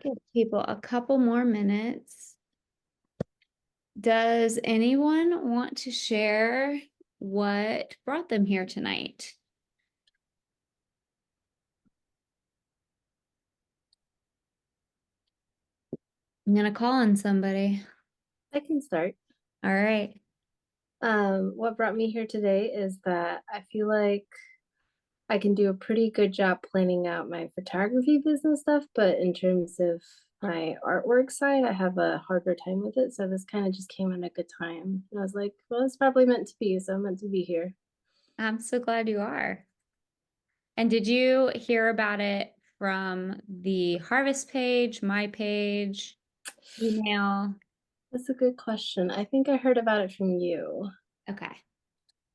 Give people a couple more minutes. Does anyone want to share what brought them here tonight? I'm gonna call on somebody. I can start. All right. What brought me here today is that I feel like I can do a pretty good job planning out my photography business stuff, but in terms of my artwork side, I have a harder time with it. So this kind of just came at a good time. And I was like, well, it's probably meant to be, so I'm meant to be here. I'm so glad you are. And did you hear about it from the Harvest page, my page, email? That's a good question. I think I heard about it from you Okay.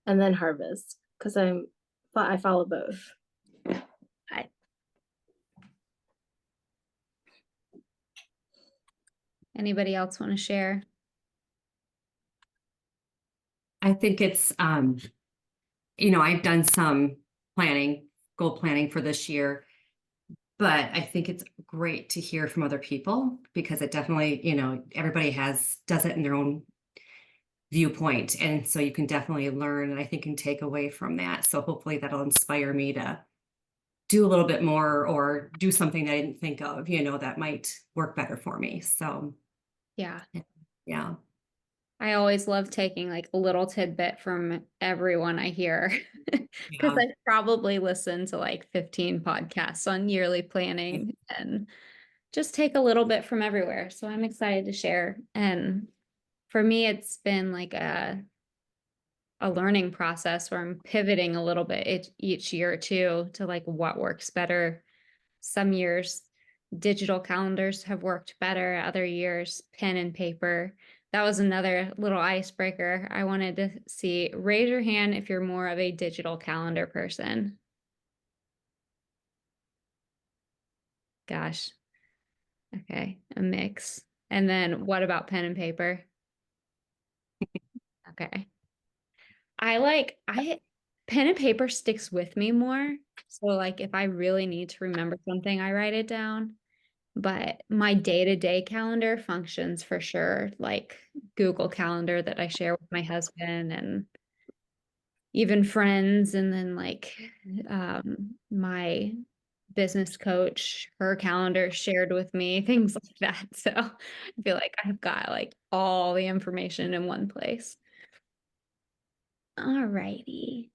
and then Harvest because I follow both. I, Anybody else want to share? I think it's, I've done some planning, goal planning for this year, but I think it's great to hear from other people because it definitely, everybody does it in their own viewpoint. And so you can definitely learn and I think can take away from that. So hopefully that'll inspire me to do a little bit more or do something that I didn't think of, that might work better for me. So Yeah. yeah. I always love taking like a little tidbit from everyone I hear because Yeah. I probably listen to like 15 podcasts on yearly planning and just take a little bit from everywhere. So I'm excited to share. And for me, it's been like a learning process where I'm pivoting a little bit each year too to like what works better. Some years digital calendars have worked better, other years pen and paper. That was another little icebreaker. I wanted to see, raise your hand if you're more of a digital calendar person. Gosh, okay, a mix. And then what about pen and paper? Okay. I pen and paper sticks with me more. So like if I really need to remember something, I write it down. But my day-to-day calendar functions for sure, like Google Calendar that I share with my husband and even friends, and then like my business coach, her calendar shared with me, things like that. So I feel like I've got like all the information in one place. All righty.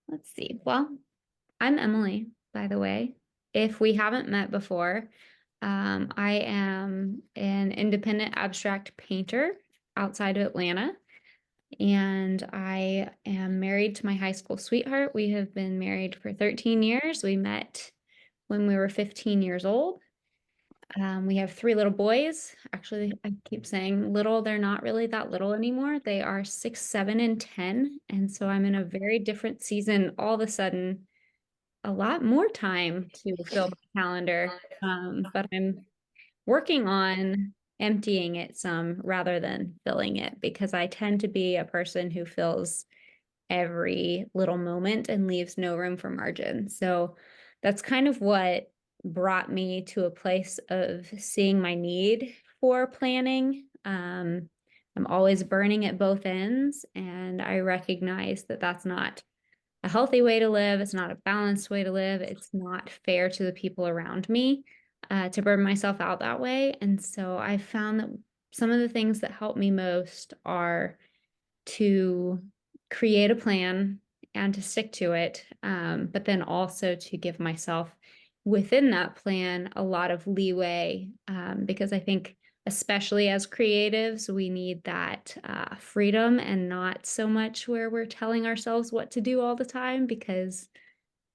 Let's see. Well, I'm Emily, by the way. If we haven't met before, I am an independent abstract painter outside of Atlanta, and I am married to my high school sweetheart. We have been married for 13 years. We met when we were 15 years old. We have three little boys. Actually, I keep saying little, they're not really that little anymore. They are 6, 7, and 10. And so I'm in a very different season all of a sudden, a lot more time to fill my calendar. But I'm working on emptying it some rather than filling it because I tend to be a person who fills every little moment and leaves no room for margin. So that's kind of what brought me to a place of seeing my need for planning. I'm always burning at both ends, and I recognize that that's not a healthy way to live. It's not a balanced way to live. It's not fair to the people around me to burn myself out that way. And so I found that some of the things that help me most are to create a plan and to stick to it, but then also to give myself within that plan a lot of leeway because I think especially as creatives, we need that freedom and not so much where we're telling ourselves what to do all the time because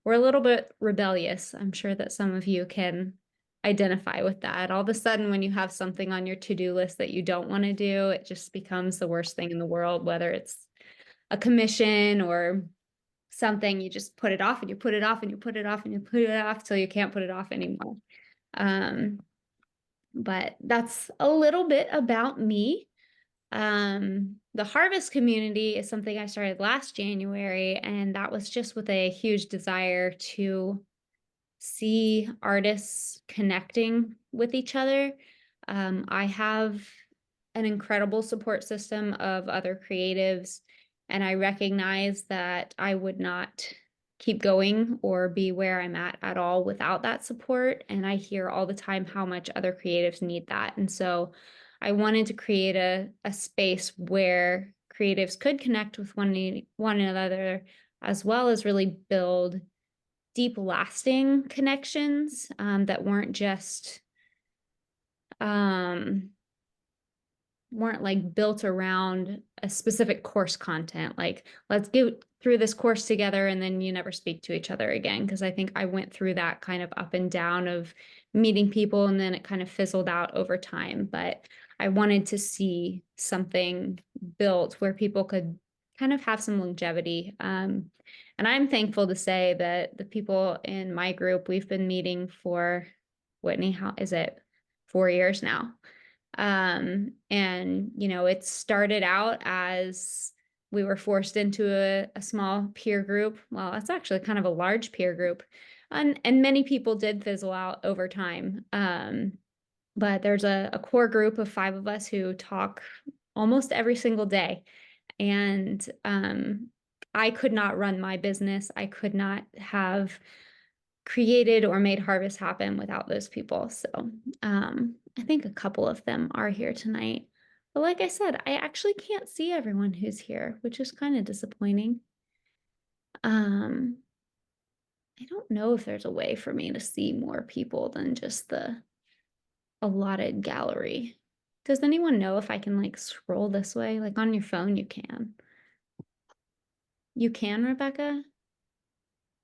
we're a little bit rebellious. I'm sure that some of you can identify with that. All of a sudden, when you have something on your to-do list that you don't want to do, it just becomes the worst thing in the world, whether it's a commission or something, you just put it off and you put it off and you put it off and you put it off till you can't put it off anymore. Um, but that's a little bit about me. The Harvest community is something I started last January, and that was just with a huge desire to see artists connecting with each other. I have an incredible support system of other creatives, and I recognize that I would not keep going or be where I'm at all without that support. And I hear all the time how much other creatives need that. And so I wanted to create a space where creatives could connect with one another, as well as really build deep, lasting connections that um, weren't like built around a specific course content. Like, let's get through this course together and then you never speak to each other again. Because I think I went through that kind of up and down of meeting people, and then it kind of fizzled out over time. But I wanted to see something built where people could kind of have some longevity. And I'm thankful to say that the people in my group, we've been meeting for, Whitney, how is it, 4 years now? And it started out as we were forced into a small peer group. Well, it's actually kind of a large peer group. And many people did fizzle out over time. But there's a core group of 5 of us who talk almost every single day. And I could not run my business. I could not have created or made Harvest happen without those people. So I think a couple of them are here tonight. But like I said, I actually can't see everyone who's here, which is kind of disappointing. I don't know if there's a way for me to see more people than just the allotted gallery. Does anyone know if I can like scroll this way? Like on your phone, you can. You can, Rebecca?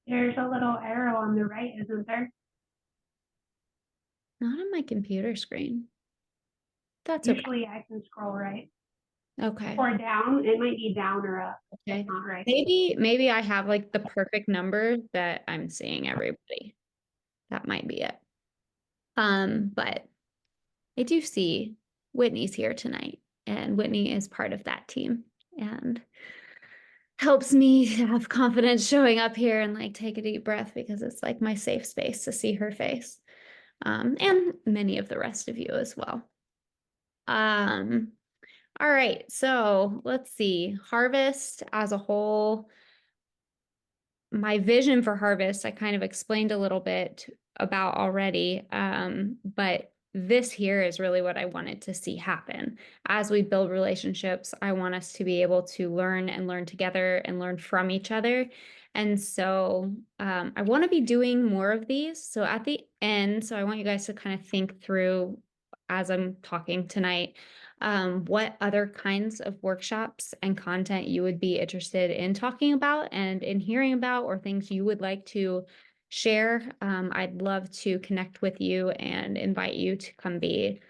There's a little arrow on the right, isn't there? Not on my computer screen. That's okay. Usually I can scroll right Okay. or down. It might be down or up. Okay. It's not right. Maybe I have like the perfect number that I'm seeing everybody. That might be it. But I do see Whitney's here tonight, and Whitney is part of that team and helps me have confidence showing up here and like take a deep breath, because it's like my safe space to see her face. And many of the rest of you as well. All right, so let's see. Harvest as a whole, my vision for Harvest, I kind of explained a little bit about already, but this here is really what I wanted to see happen. As we build relationships, I want us to be able to learn and learn together and learn from each other. And so I want to be doing more of these. So at the end, so I want you guys to kind of think through as I'm talking tonight, what other kinds of workshops and content you would be interested in talking about and in hearing about, or things you would like to share. I'd love to connect with you and invite you to come be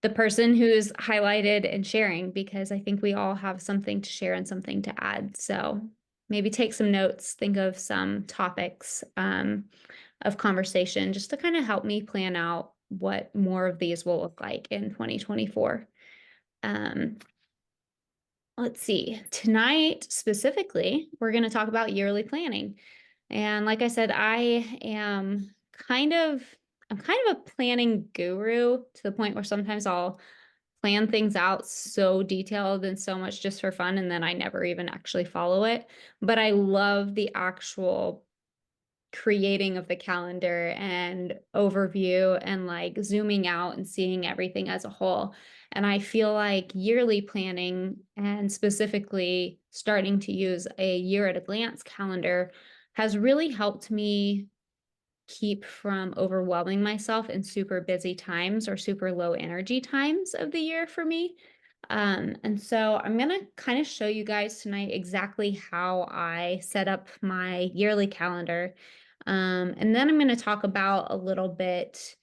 the person who's highlighted and sharing, because I think we all have something to share and something to add. So maybe take some notes, think of some topics of conversation just to kind of help me plan out what more of these will look like in 2024. Let's see, tonight specifically, we're going to talk about yearly planning. And like I said, I'm kind of a planning guru, to the point where sometimes I'll plan things out so detailed and so much just for fun, and then I never even actually follow it. But I love the actual creating of the calendar and overview and like zooming out and seeing everything as a whole. And I feel like yearly planning, and specifically starting to use a year at a glance calendar, has really helped me keep from overwhelming myself in super busy times or super low energy times of the year for me. And so I'm going to kind of show you guys tonight exactly how I set up my yearly calendar. And then I'm going to talk about a little bit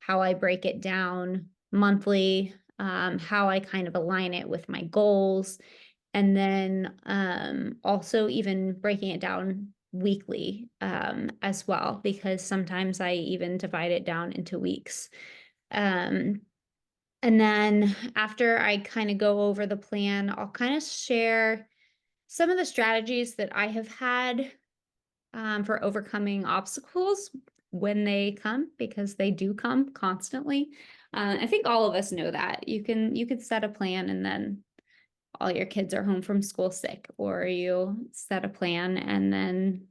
how I break it down monthly, how I kind of align it with my goals, and then also even breaking it down weekly as well, because sometimes I even divide it down into weeks. And then after I kind of go over the plan, I'll kind of share some of the strategies that I have had for overcoming obstacles when they come, because they do come constantly. I think all of us know that. You could set a plan and then all your kids are home from school sick, or you set a plan and then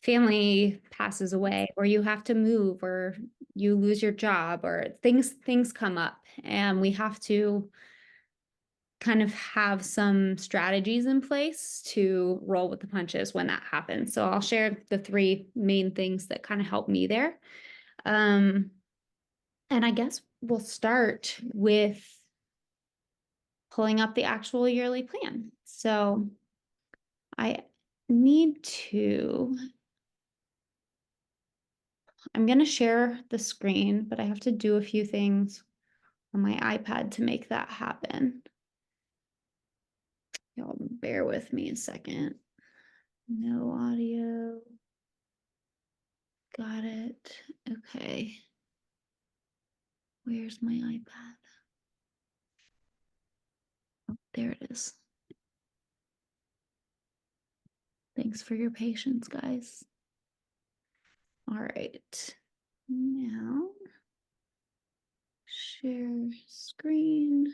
family passes away, or you have to move, or you lose your job, or things come up, and we have to kind of have some strategies in place to roll with the punches when that happens. So I'll share the three main things that kind of help me there. And I guess we'll start with pulling up the actual yearly plan. So I need to, I'm going to share the screen, but I have to do a few things on my iPad to make that happen. Y'all bear with me a second. No audio. Got it. Okay. Where's my iPad? Oh, there it is. Thanks for your patience, guys. All right. Now, share screen.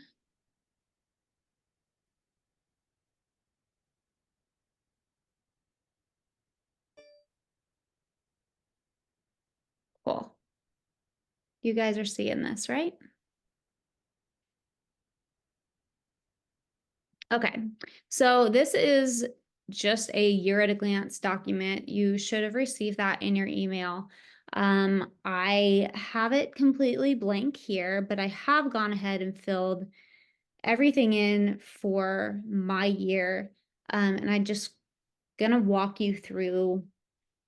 Cool. You guys are seeing this, right? Okay, so this is just a year at a glance document. You should have received that in your email. I have it completely blank here, but I have gone ahead and filled everything in for my year. And I just gonna walk you through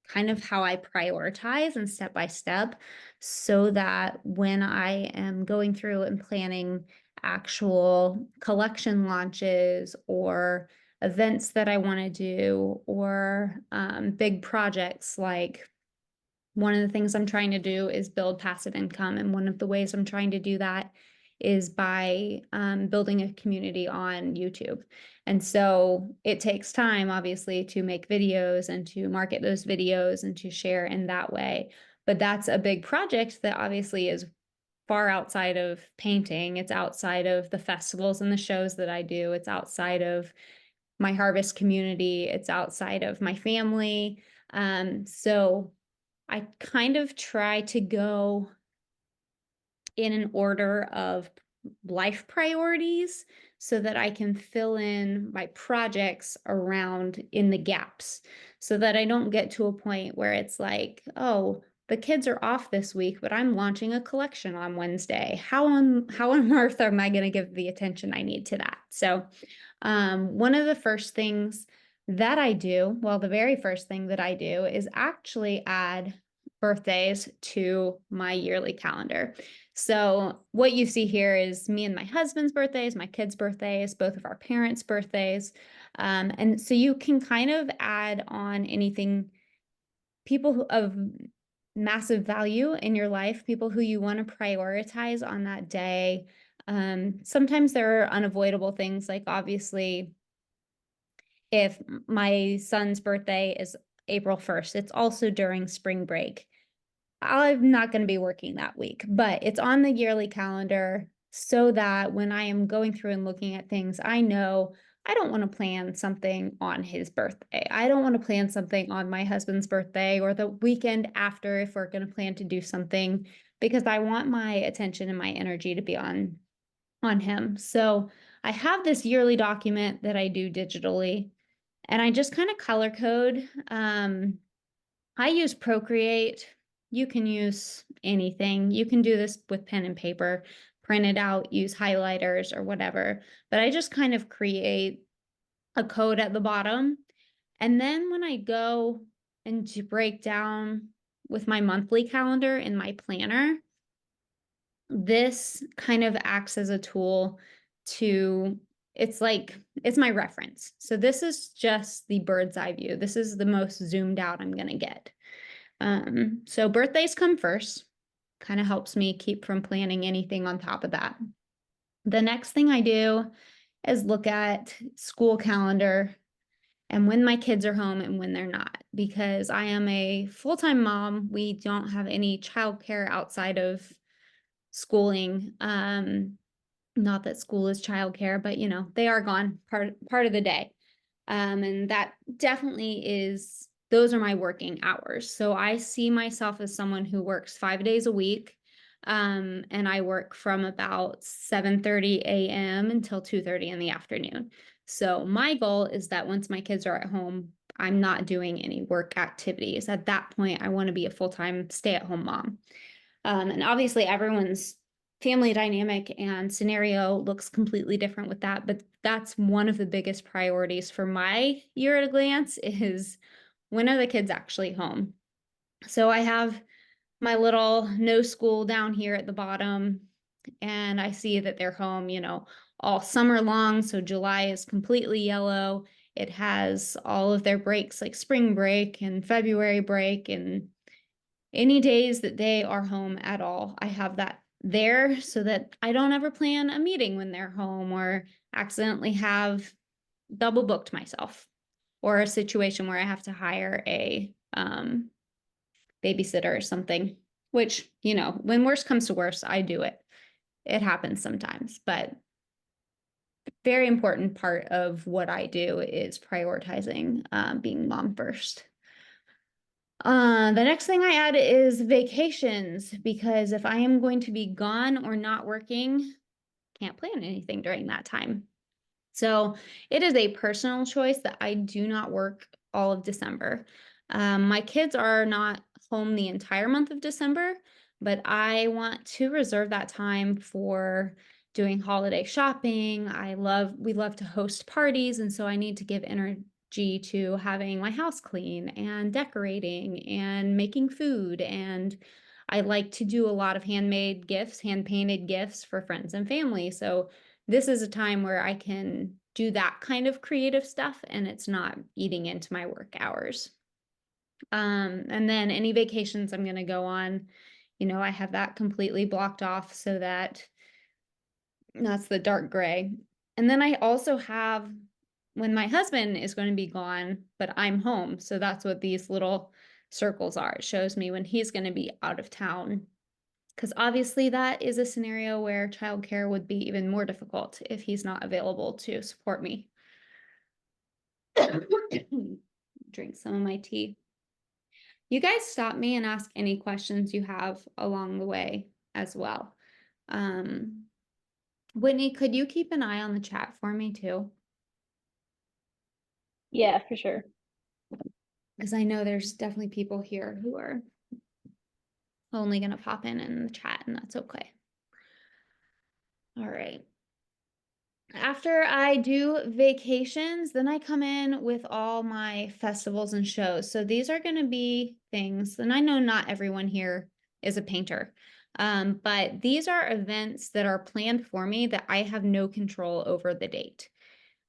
kind of how I prioritize and step by step, so that when I am going through and planning actual collection launches or events that I want to do, or big projects, like one of the things I'm trying to do is build passive income. And one of the ways I'm trying to do that is by building a community on YouTube. And so it takes time, obviously, to make videos and to market those videos and to share in that way. But that's a big project that obviously is far outside of painting. It's outside of the festivals and the shows that I do. It's outside of my harvest community. It's outside of my family. So I kind of try to go in an order of life priorities so that I can fill in my projects around in the gaps, so that I don't get to a point where it's like, oh, the kids are off this week, but I'm launching a collection on Wednesday. How on earth am I going to give the attention I need to that? So one of the first things that I do, well, the very first thing that I do is actually add birthdays to my yearly calendar. So what you see here is me and my husband's birthdays, my kids' birthdays, both of our parents' birthdays. And so you can kind of add on anything, people of massive value in your life, people who you want to prioritize on that day. Sometimes there are unavoidable things, like obviously, if my son's birthday is April 1st, it's also during spring break. I'm not going to be working that week, but it's on the yearly calendar so that when I am going through and looking at things, I know I don't want to plan something on his birthday. I don't want to plan something on my husband's birthday or the weekend after, if we're going to plan to do something, because I want my attention and my energy to be on him. So I have this yearly document that I do digitally, and I just kind of color code. I use Procreate. You can use anything. You can do this with pen and paper, print it out, use highlighters or whatever. But I just kind of create a code at the bottom. And then when I go and to break down with my monthly calendar in my planner, this kind of acts as a tool to, it's like, it's my reference. So this is just the bird's eye view. This is the most zoomed out I'm going to get. So birthdays come first, kind of helps me keep from planning anything on top of that. The next thing I do is look at school calendar and when my kids are home and when they're not, because I am a full-time mom. We don't have any childcare outside of schooling. Not that school is childcare, but you know, they are gone part of the day. And that definitely is, those are my working hours. So I see myself as someone who works 5 days a week. And I work from about 7:30 a.m. until 2:30 in the afternoon. So my goal is that once my kids are at home, I'm not doing any work activities. At that point, I want to be a full-time stay-at-home mom. And obviously everyone's family dynamic and scenario looks completely different with that, but that's one of the biggest priorities for my year at a glance is when are the kids actually home? So I have my little no school down here at the bottom, and I see that they're home, you know, all summer long. So July is completely yellow. It has all of their breaks like spring break and February break, and any days that they are home at all, I have that there so that I don't ever plan a meeting when they're home or accidentally have double booked myself, or a situation where I have to hire a babysitter or something, which, you know, when worst comes to worst, I do it. It happens sometimes, but very important part of what I do is prioritizing being mom first. The next thing I add is vacations, because if I am going to be gone or not working, can't plan anything during that time. So it is a personal choice that I do not work all of December. My kids are not home the entire month of December, but I want to reserve that time for doing holiday shopping. We love to host parties, and so I need to give energy to having my house clean and decorating and making food. And I like to do a lot of handmade gifts, hand painted gifts for friends and family. So this is a time where I can do that kind of creative stuff and it's not eating into my work hours. And then any vacations I'm going to go on, you know, I have that completely blocked off so that that's the dark gray. And then I also have when my husband is going to be gone, but I'm home. So that's what these little circles are. It shows me when he's going to be out of town. Because obviously that is a scenario where childcare would be even more difficult if he's not available to support me. Drink some of my tea. You guys stop me and ask any questions you have along the way as well. Whitney, could you keep an eye on the chat for me too? Yeah, for sure. Because I know there's definitely people here who are only going to pop in the chat, and that's okay. All right. After I do vacations, then I come in with all my festivals and shows. So these are going to be things, and I know not everyone here is a painter, but these are events that are planned for me that I have no control over the date.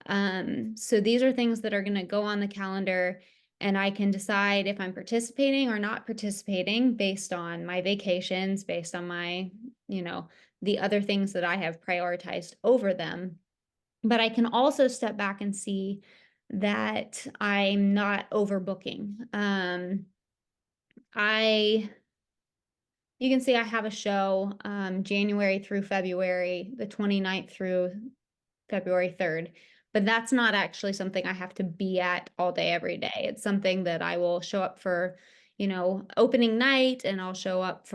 So these are things that are going to go on the calendar, and I can decide if I'm participating or not participating based on my vacations, based on my, you know, the other things that I have prioritized over them. But I can also step back and see that I'm not overbooking. You can see I have a show January through February, the 29th through February 3rd, but that's not actually something I have to be at all day, every day. It's something that I will show up for, you know, opening night, and I'll show up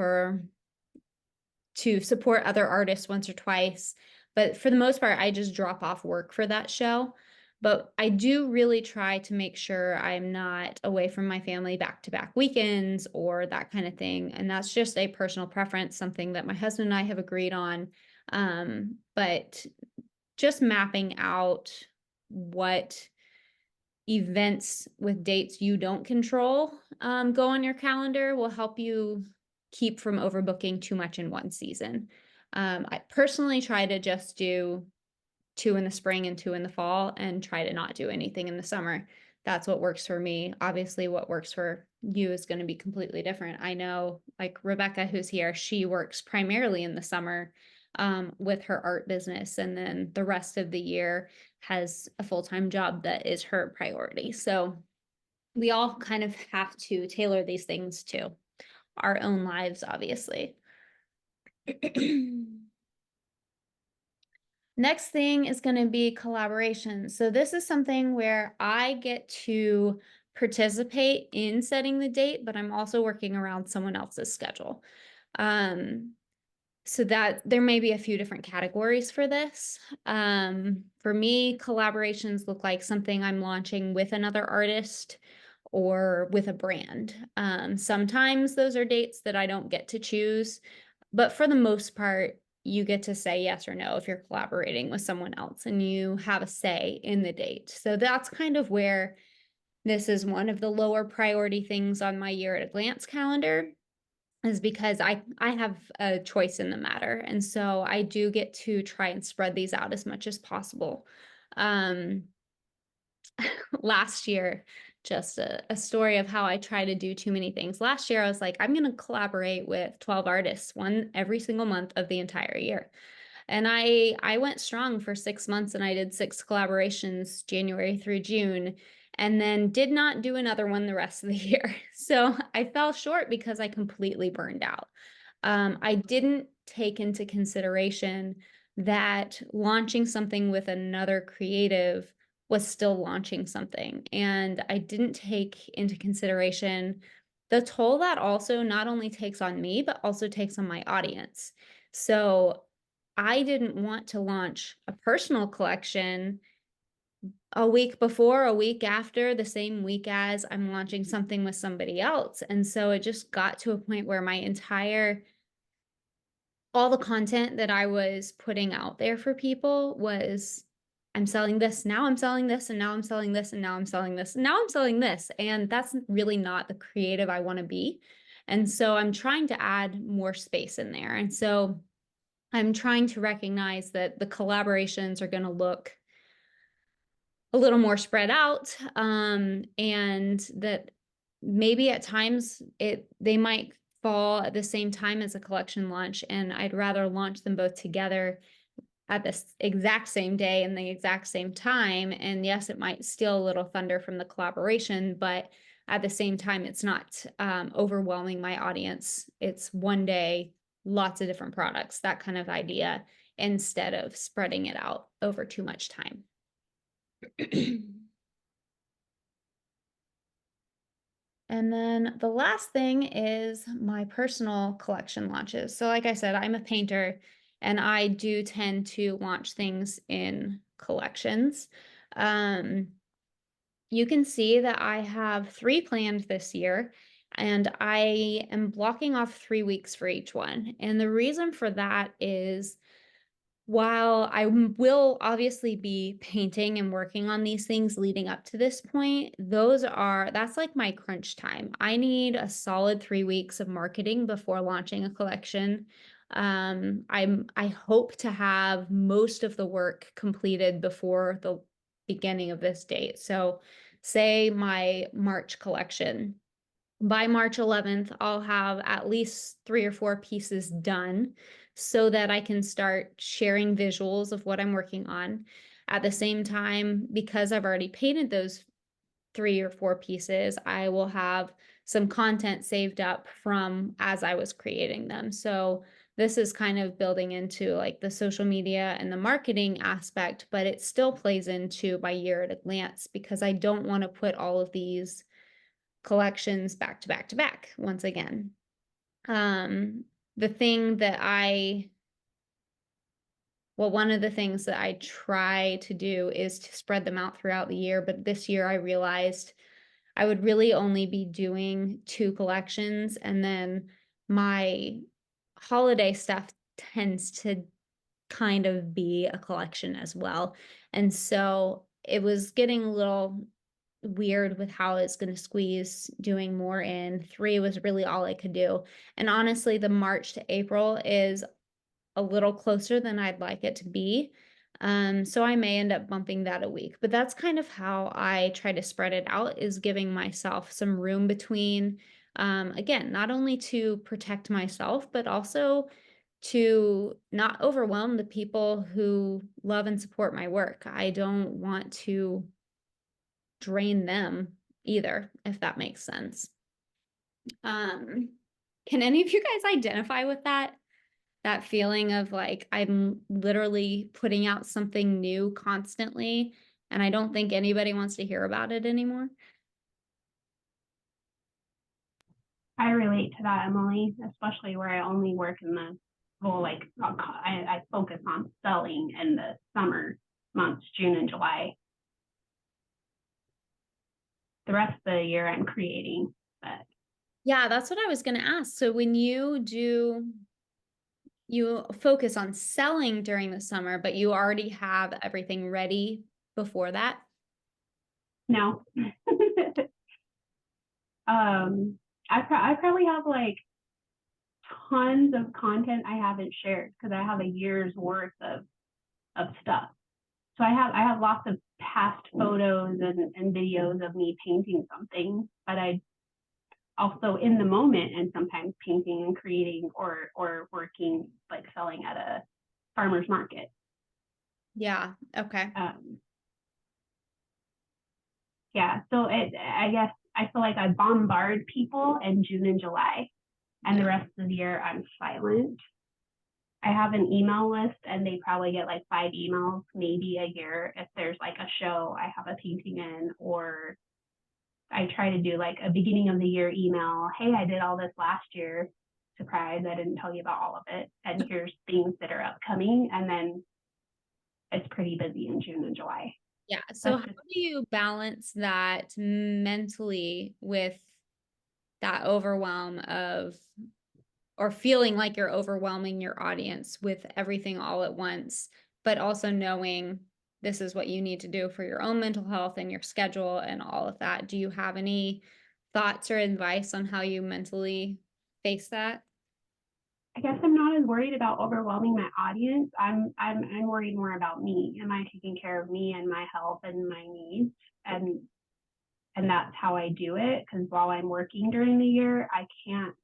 to support other artists once or twice. But for the most part, I just drop off work for that show. But I do really try to make sure I'm not away from my family back-to-back weekends or that kind of thing. And that's just a personal preference, something that my husband and I have agreed on. But just mapping out what events with dates you don't control go on your calendar will help you keep from overbooking too much in one season. I personally try to just do 2 in the spring and 2 in the fall and try to not do anything in the summer. That's what works for me. Obviously, what works for you is going to be completely different. I know, like Rebecca, who's here, she works primarily in the summer. with her art business. And then the rest of the year has a full-time job that is her priority. So we all kind of have to tailor these things to our own lives, obviously. Next thing is going to be collaboration. So this is something where I get to participate in setting the date, but I'm also working around someone else's schedule. So that there may be a few different categories for this. For me, collaborations look like something I'm launching with another artist or with a brand. Sometimes those are dates that I don't get to choose, but for the most part, you get to say yes or no if you're collaborating with someone else and you have a say in the date. So that's kind of where this is one of the lower priority things on my year at a glance calendar, is because I have a choice in the matter. And so I do get to try and spread these out as much as possible. Last year, just a story of how I try to do too many things. Last year, I was like, I'm going to collaborate with 12 artists, one every single month of the entire year. And I went strong for 6 months and I did 6 collaborations, January through June, and then did not do another one the rest of the year. So I fell short because I completely burned out. I didn't take into consideration that launching something with another creative was still launching something. And I didn't take into consideration the toll that also not only takes on me, but also takes on my audience. So I didn't want to launch a personal collection a week before, a week after, the same week as I'm launching something with somebody else. And so it just got to a point where all the content that I was putting out there for people was, I'm selling this, now I'm selling this, and now I'm selling this, and now I'm selling this, and now I'm selling this. And that's really not the creative I want to be. And so I'm trying to add more space in there. And so I'm trying to recognize that the collaborations are going to look a little more spread out, and that maybe at times they might fall at the same time as a collection launch, and I'd rather launch them both together at this exact same day and the exact same time. And yes, it might steal a little thunder from the collaboration, but at the same time, it's not overwhelming my audience. It's one day, lots of different products, that kind of idea, instead of spreading it out over too much time. And then the last thing is my personal collection launches. So like I said, I'm a painter and I do tend to launch things in collections. You can see that I have 3 planned this year, and I am blocking off 3 weeks for each one. And the reason for that is, while I will obviously be painting and working on these things leading up to this point, that's like my crunch time. I need a solid 3 weeks of marketing before launching a collection. I hope to have most of the work completed before the beginning of this date. So say my March collection. By March 11th, I'll have at least 3 or 4 pieces done so that I can start sharing visuals of what I'm working on. At the same time, because I've already painted those 3 or 4 pieces, I will have some content saved up from as I was creating them. So this is kind of building into like the social media and the marketing aspect, but it still plays into my year at a glance, because I don't want to put all of these collections back to back to back once again. One of the things that I try to do is to spread them out throughout the year, but this year I realized I would really only be doing 2 collections, and then my holiday stuff tends to kind of be a collection as well. And so it was getting a little weird with how it's going to squeeze doing more in. 3 was really all I could do. And honestly, the March to April is a little closer than I'd like it to be. So I may end up bumping that a week, but that's kind of how I try to spread it out, is giving myself some room between, again, not only to protect myself, but also to not overwhelm the people who love and support my work. I don't want to drain them either, if that makes sense. Can any of you guys identify with that? That feeling of like I'm literally putting out something new constantly, and I don't think anybody wants to hear about it anymore. I relate to that, Emily, especially where I only work in the, well, like, I focus on selling in the summer months, June and July. The rest of the year I'm creating, but Yeah, that's what I was going to ask. So when you focus on selling during the summer, but you already have everything ready before that? no. I probably have like tons of content I haven't shared because I have a year's worth of stuff. So I have lots of past photos and videos of me painting something, but I also in the moment and sometimes painting and creating or working like selling at a farmer's market. Yeah. Okay. Yeah, so I guess I feel like I bombard people in June and July, and the rest of the year I'm silent. I have an email list and they probably get like 5 emails maybe a year if there's like a show I have a painting in, or I try to do like a beginning of the year email. Hey, I did all this last year. Surprise, I didn't tell you about all of it. And here's things that are upcoming. And then it's pretty busy in June and July. Yeah. So That's how do you balance that mentally with that overwhelm of, or feeling like you're overwhelming your audience with everything all at once, but also knowing this is what you need to do for your own mental health and your schedule and all of that? Do you have any thoughts or advice on how you mentally face that? I guess I'm not as worried about overwhelming my audience. I'm worried more about me. Am I taking care of me and my health and my needs? And that's how I do it. Because while I'm working during the year, I can't.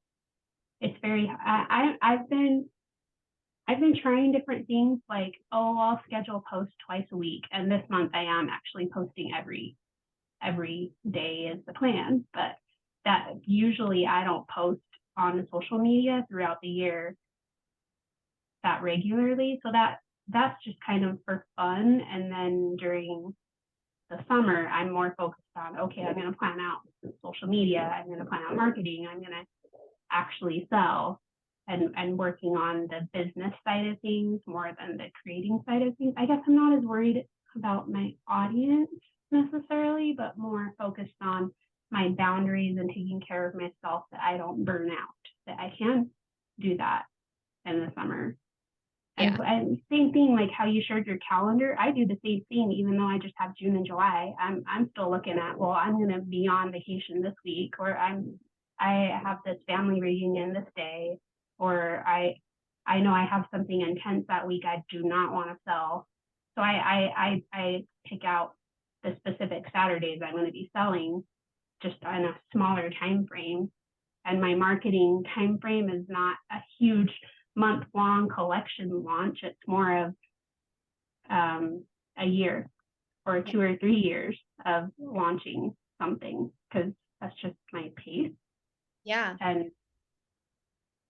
It's very. I've been trying different things like, oh, I'll schedule posts twice a week, and this month I am actually posting every day is the plan. But that usually I don't post on social media throughout the year that regularly. So that's just kind of for fun. And then during the summer, I'm more focused on, okay, I'm going to plan out social media. I'm going to plan out marketing. I'm going to actually sell and working on the business side of things more than the creating side of things. I guess I'm not as worried about my audience necessarily, but more focused on my boundaries and taking care of myself, that I don't burn out, that I can do that in the summer. Yeah. And same thing, like how you shared your calendar, I do the same thing, even though I just have June and July. I'm still looking at, well, I'm going to be on vacation this week, or I have this family reunion this day, or I know I have something intense that week I do not want to sell. So I pick out the specific Saturdays I'm going to be selling just on a smaller time frame. And my marketing time frame is not a huge month-long collection launch. It's more of a year or 2 or 3 years of launching something, because that's just my pace. Yeah. And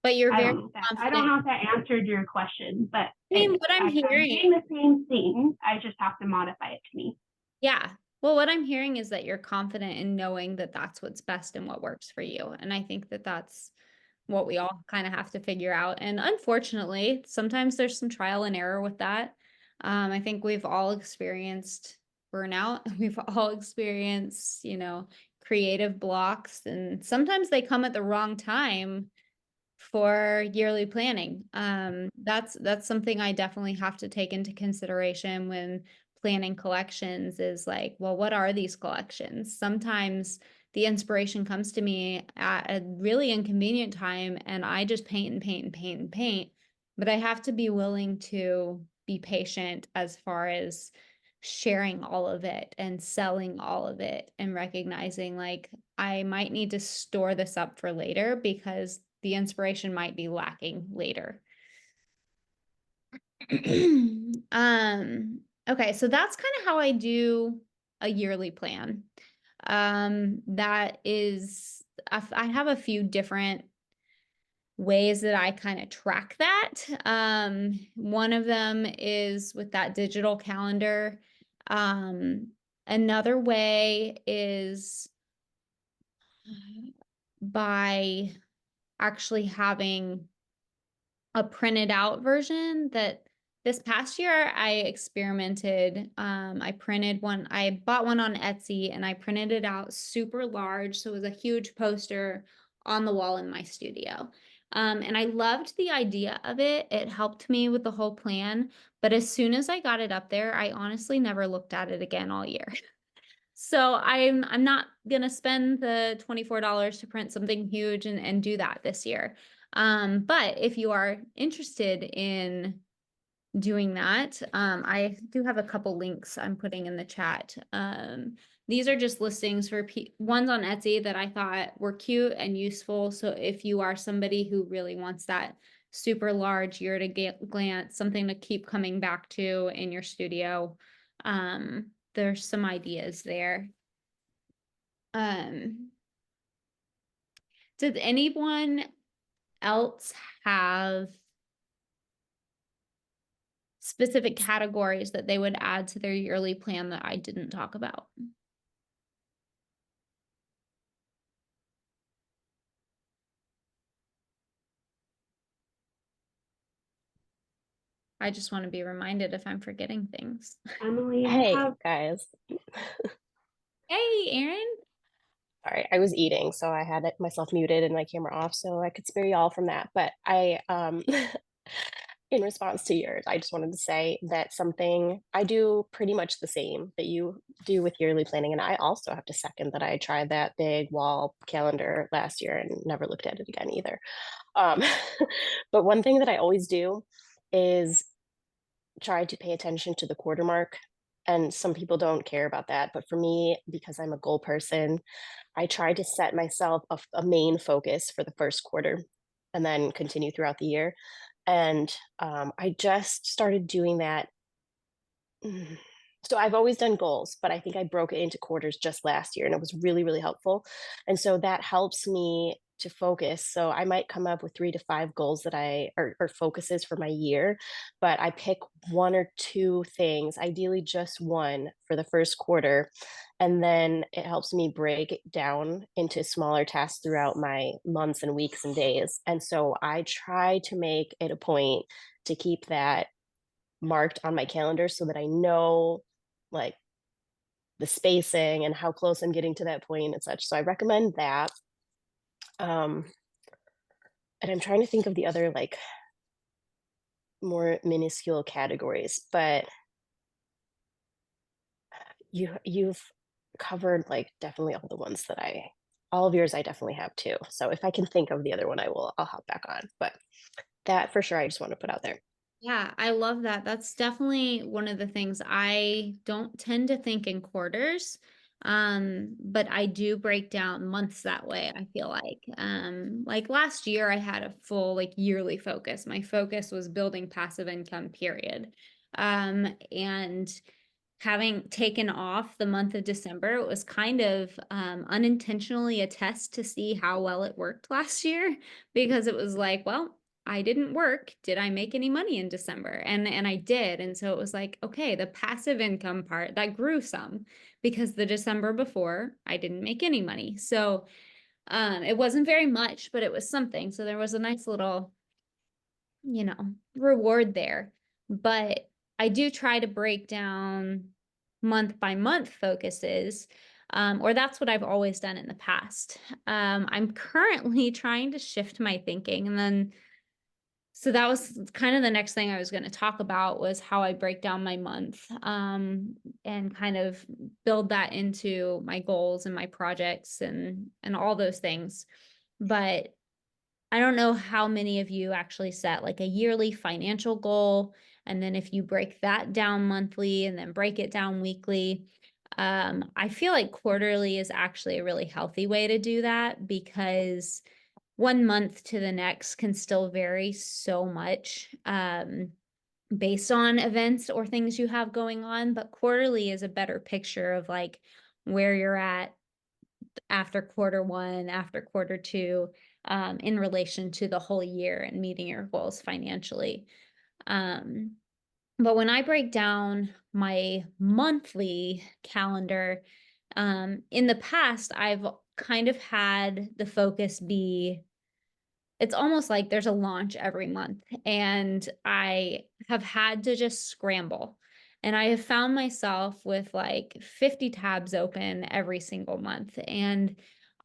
But you're I very don't confident. know if that answered your question, but I mean, what I'm I'm hearing, doing the same thing. I just have to modify it to me. yeah. Well, what I'm hearing is that you're confident in knowing that that's what's best and what works for you. And I think that that's what we all kind of have to figure out. And unfortunately, sometimes there's some trial and error with that. I think we've all experienced burnout. We've all experienced, creative blocks, and sometimes they come at the wrong time for yearly planning. That's something I definitely have to take into consideration when planning collections, is like, well, what are these collections? Sometimes the inspiration comes to me at a really inconvenient time and I just paint and paint and paint and paint, but I have to be willing to be patient as far as sharing all of it and selling all of it, and recognizing like I might need to store this up for later because the inspiration might be lacking later. Okay, so that's kind of how I do a yearly plan. That is, I have a few different ways that I kind of track that. One of them is with that digital calendar. Another way is by actually having a printed out version that this past year I experimented. I bought one on Etsy and I printed it out super large. So it was a huge poster on the wall in my studio. And I loved the idea of it. It helped me with the whole plan. But as soon as I got it up there, I honestly never looked at it again all year. So I'm not gonna spend the $24 to print something huge and do that this year. But if you are interested in doing that, I do have a couple links I'm putting in the chat. These are just listings for ones on Etsy that I thought were cute and useful. So if you are somebody who really wants that super large year to glance, something to keep coming back to in your studio, there's some ideas there. Did anyone else have specific categories that they would add to their yearly plan that I didn't talk about? I just want to be reminded if I'm forgetting things. Emily, I Hey, have guys. Hey, Erin. Sorry, I was eating, so I had myself muted and my camera off, so I could spare y'all from that. But in response to yours, I just wanted to say that something I do pretty much the same that you do with yearly planning. And I also have to second that I tried that big wall calendar last year and never looked at it again either. Um, but one thing that I always do is try to pay attention to the quarter mark. And some people don't care about that. But for me, because I'm a goal person, I try to set myself a main focus for the first quarter and then continue throughout the year. And I just started doing that. So I've always done goals, but I think I broke it into quarters just last year and it was really, really helpful. And so that helps me to focus. So I might come up with 3 to 5 goals that or focuses for my year, but I pick 1 or 2 things, ideally just 1 for the first quarter. And then it helps me break it down into smaller tasks throughout my months and weeks and days. And so I try to make it a point to keep that marked on my calendar so that I know like the spacing and how close I'm getting to that point and such. So I recommend that. And I'm trying to think of the other like more minuscule categories, but you've covered like definitely all the ones that all of yours I definitely have too. So if I can think of the other one, I'll hop back on. But that for sure I just want to put out there. Yeah, I love that. That's definitely one of the things. I don't tend to think in quarters, but I do break down months that way, I feel like last year I had a full like yearly focus. My focus was building passive income, period. And having taken off the month of December, it was kind of unintentionally a test to see how well it worked last year, because it was like, well, I didn't work. Did I make any money in December? And I did. And so it was like, okay, the passive income part that grew some, because the December before I didn't make any money. So it wasn't very much, but it was something. So there was a nice little, reward there. But I do try to break down month by month focuses, or that's what I've always done in the past. I'm currently trying to shift my thinking, and then so that was kind of the next thing I was going to talk about, was how I break down my month, and kind of build that into my goals and my projects and all those things. But I don't know how many of you actually set like a yearly financial goal, and then if you break that down monthly and then break it down weekly. I feel like quarterly is actually a really healthy way to do that, because one month to the next can still vary so much. based on events or things you have going on, but quarterly is a better picture of like where you're at after quarter one, after quarter two, in relation to the whole year and meeting your goals financially. But when I break down my monthly calendar, in the past, I've kind of had the focus be, it's almost like there's a launch every month, and I have had to just scramble. And I have found myself with like 50 tabs open every single month. And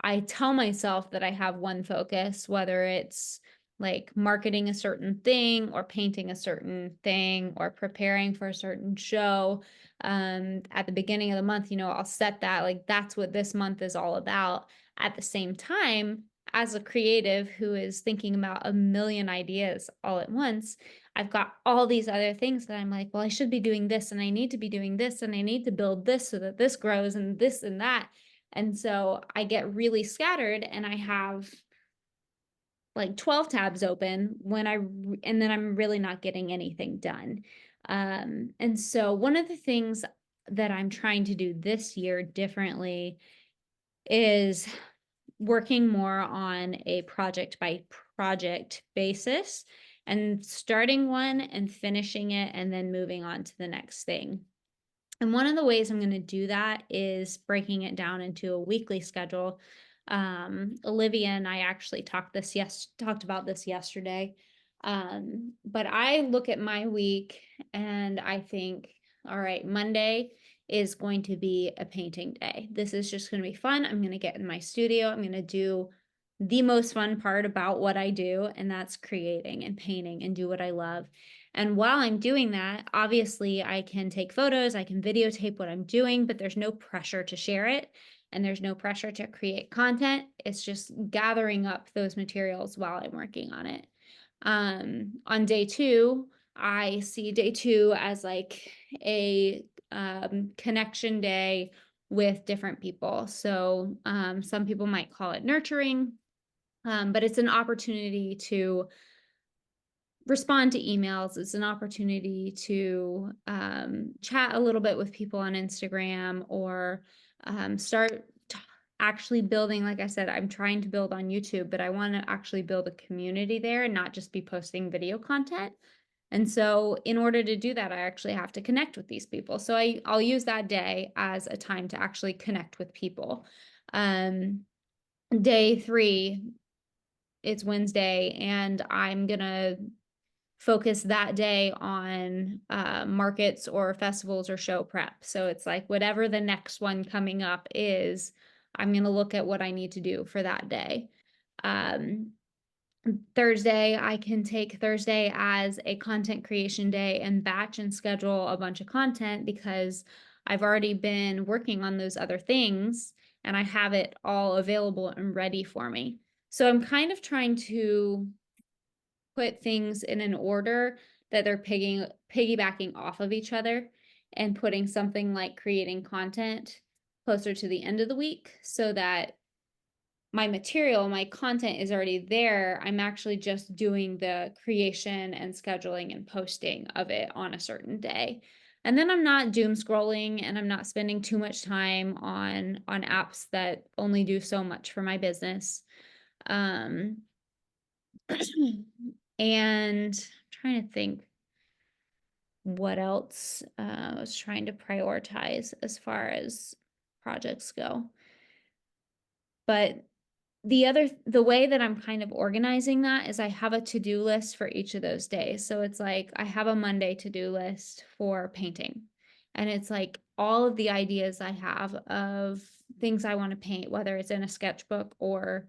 I tell myself that I have one focus, whether it's like marketing a certain thing or painting a certain thing or preparing for a certain show. At the beginning of the month, I'll set that, like, that's what this month is all about. At the same time, as a creative who is thinking about a million ideas all at once, I've got all these other things that I'm like, well, I should be doing this, and I need to be doing this, and I need to build this so that this grows, and this and that. And so I get really scattered, and I have like 12 tabs open and then I'm really not getting anything done. And so one of the things that I'm trying to do this year differently is working more on a project by project basis, and starting one and finishing it and then moving on to the next thing. And one of the ways I'm going to do that is breaking it down into a weekly schedule. Olivia and I actually talked about this yesterday. But I look at my week and I think, all right, Monday is going to be a painting day. This is just going to be fun. I'm going to get in my studio. I'm going to do the most fun part about what I do, and that's creating and painting and do what I love. And while I'm doing that, obviously I can take photos, I can videotape what I'm doing, but there's no pressure to share it. And there's no pressure to create content. It's just gathering up those materials while I'm working on it. On day two, I see day two as like a connection day with different people. So some people might call it nurturing, but it's an opportunity to respond to emails. It's an opportunity to chat a little bit with people on Instagram, or start actually building. Like I said, I'm trying to build on YouTube, but I want to actually build a community there and not just be posting video content. And so in order to do that, I actually have to connect with these people. So I'll use that day as a time to actually connect with people. Day three, it's Wednesday, and I'm gonna focus that day on markets or festivals or show prep. So it's like whatever the next one coming up is, I'm going to look at what I need to do for that day. Thursday, I can take Thursday as a content creation day and batch and schedule a bunch of content, because I've already been working on those other things and I have it all available and ready for me. So I'm kind of trying to put things in an order that they're piggybacking off of each other, and putting something like creating content closer to the end of the week, so that my material, my content is already there. I'm actually just doing the creation and scheduling and posting of it on a certain day. And then I'm not doom scrolling, and I'm not spending too much time on apps that only do so much for my business. And I'm trying to think what else I was trying to prioritize as far as projects go. But the way that I'm kind of organizing that is I have a to-do list for each of those days. So it's like I have a Monday to-do list for painting. And it's like all of the ideas I have of things I want to paint, whether it's in a sketchbook or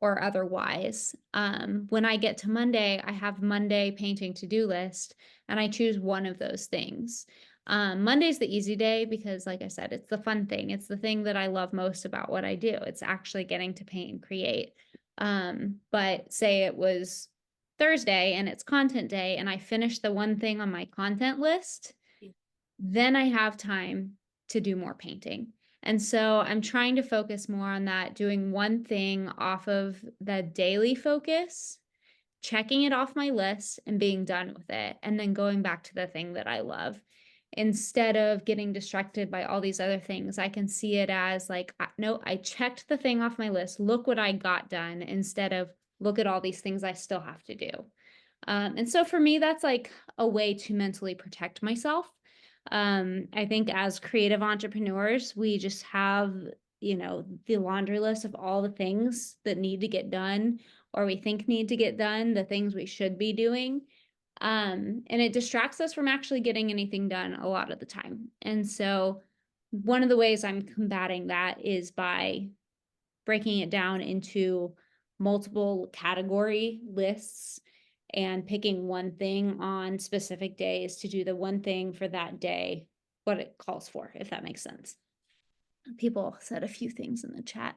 otherwise. When I get to Monday, I have Monday painting to-do list, and I choose one of those things. Monday's the easy day because, like I said, it's the fun thing. It's the thing that I love most about what I do. It's actually getting to paint and create. But say it was Thursday and it's content day, and I finish the one thing on my content list, then I have time to do more painting. And so I'm trying to focus more on that, doing one thing off of the daily focus, checking it off my list and being done with it, and then going back to the thing that I love. Instead of getting distracted by all these other things, I can see it as like, no, I checked the thing off my list. Look what I got done, instead of look at all these things I still have to do. And so for me, that's like a way to mentally protect myself. I think as creative entrepreneurs, we just have, the laundry list of all the things that need to get done, or we think need to get done, the things we should be doing. And it distracts us from actually getting anything done a lot of the time. And so one of the ways I'm combating that is by breaking it down into multiple category lists and picking one thing on specific days to do the one thing for that day, what it calls for, if that makes sense. People said a few things in the chat.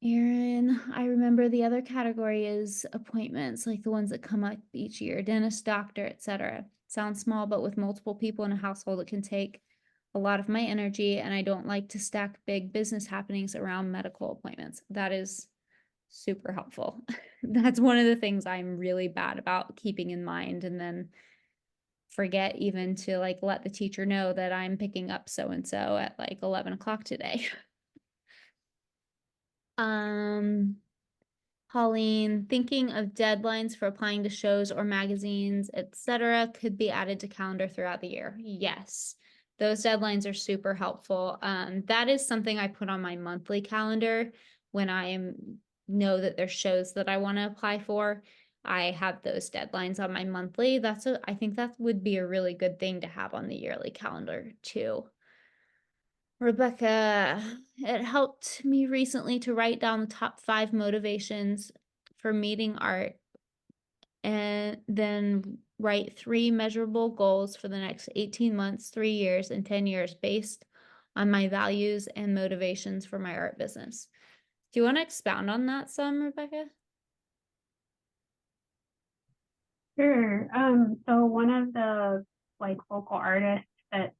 Aaron, I remember the other category is appointments, like the ones that come up each year, dentist, doctor, etc. Sounds small, but with multiple people in a household, it can take a lot of my energy, and I don't like to stack big business happenings around medical appointments. That is super helpful. That's one of the things I'm really bad about keeping in mind, and then forget even to like let the teacher know that I'm picking up so and so at like 11 o'clock today. Pauline, thinking of deadlines for applying to shows or magazines, etc., could be added to calendar throughout the year. Yes, those deadlines are super helpful. That is something I put on my monthly calendar when I know that there's shows that I want to apply for. I have those deadlines on my monthly. I think that would be a really good thing to have on the yearly calendar too. Rebecca, it helped me recently to write down the top 5 motivations for meeting art, and then write 3 measurable goals for the next 18 months, 3 years, and 10 years based on my values and motivations for my art business. Do you want to expound on that some, Rebecca? Sure. So one of the like local artists that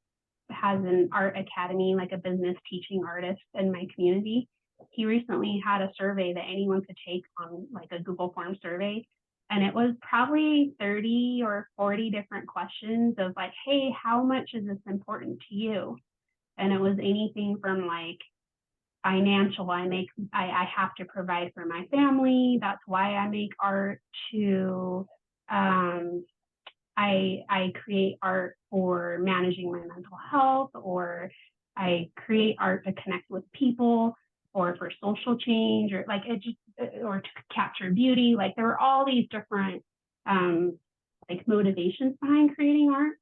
has an art academy, like a business teaching artist in my community, he recently had a survey that anyone could take on like a Google Form survey. And it was probably 30 or 40 different questions of like, hey, how much is this important to you? And it was anything from like financial, I have to provide for my family, that's why I make art, to I create art for managing my mental health, or I create art to connect with people, or for social change, or like it just, or to capture beauty. Like there were all these different like motivations behind creating art.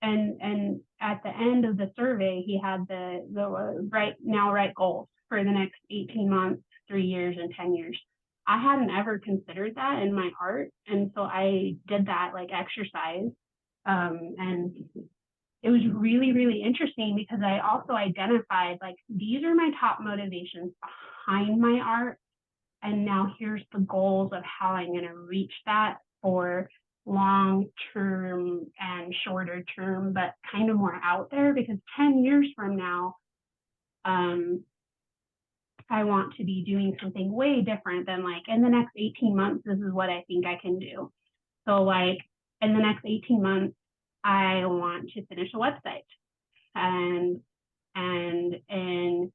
And at the end of the survey, he had the write goals for the next 18 months, 3 years, and 10 years. I hadn't ever considered that in my art. And so I did that like exercise. And it was really, really interesting because I also identified like, these are my top motivations behind my art. And now here's the goals of how I'm going to reach that for long term and shorter term, but kind of more out there, because 10 years from now, I want to be doing something way different than like in the next 18 months, this is what I think I can do. So like in the next 18 months, I want to finish a website, and in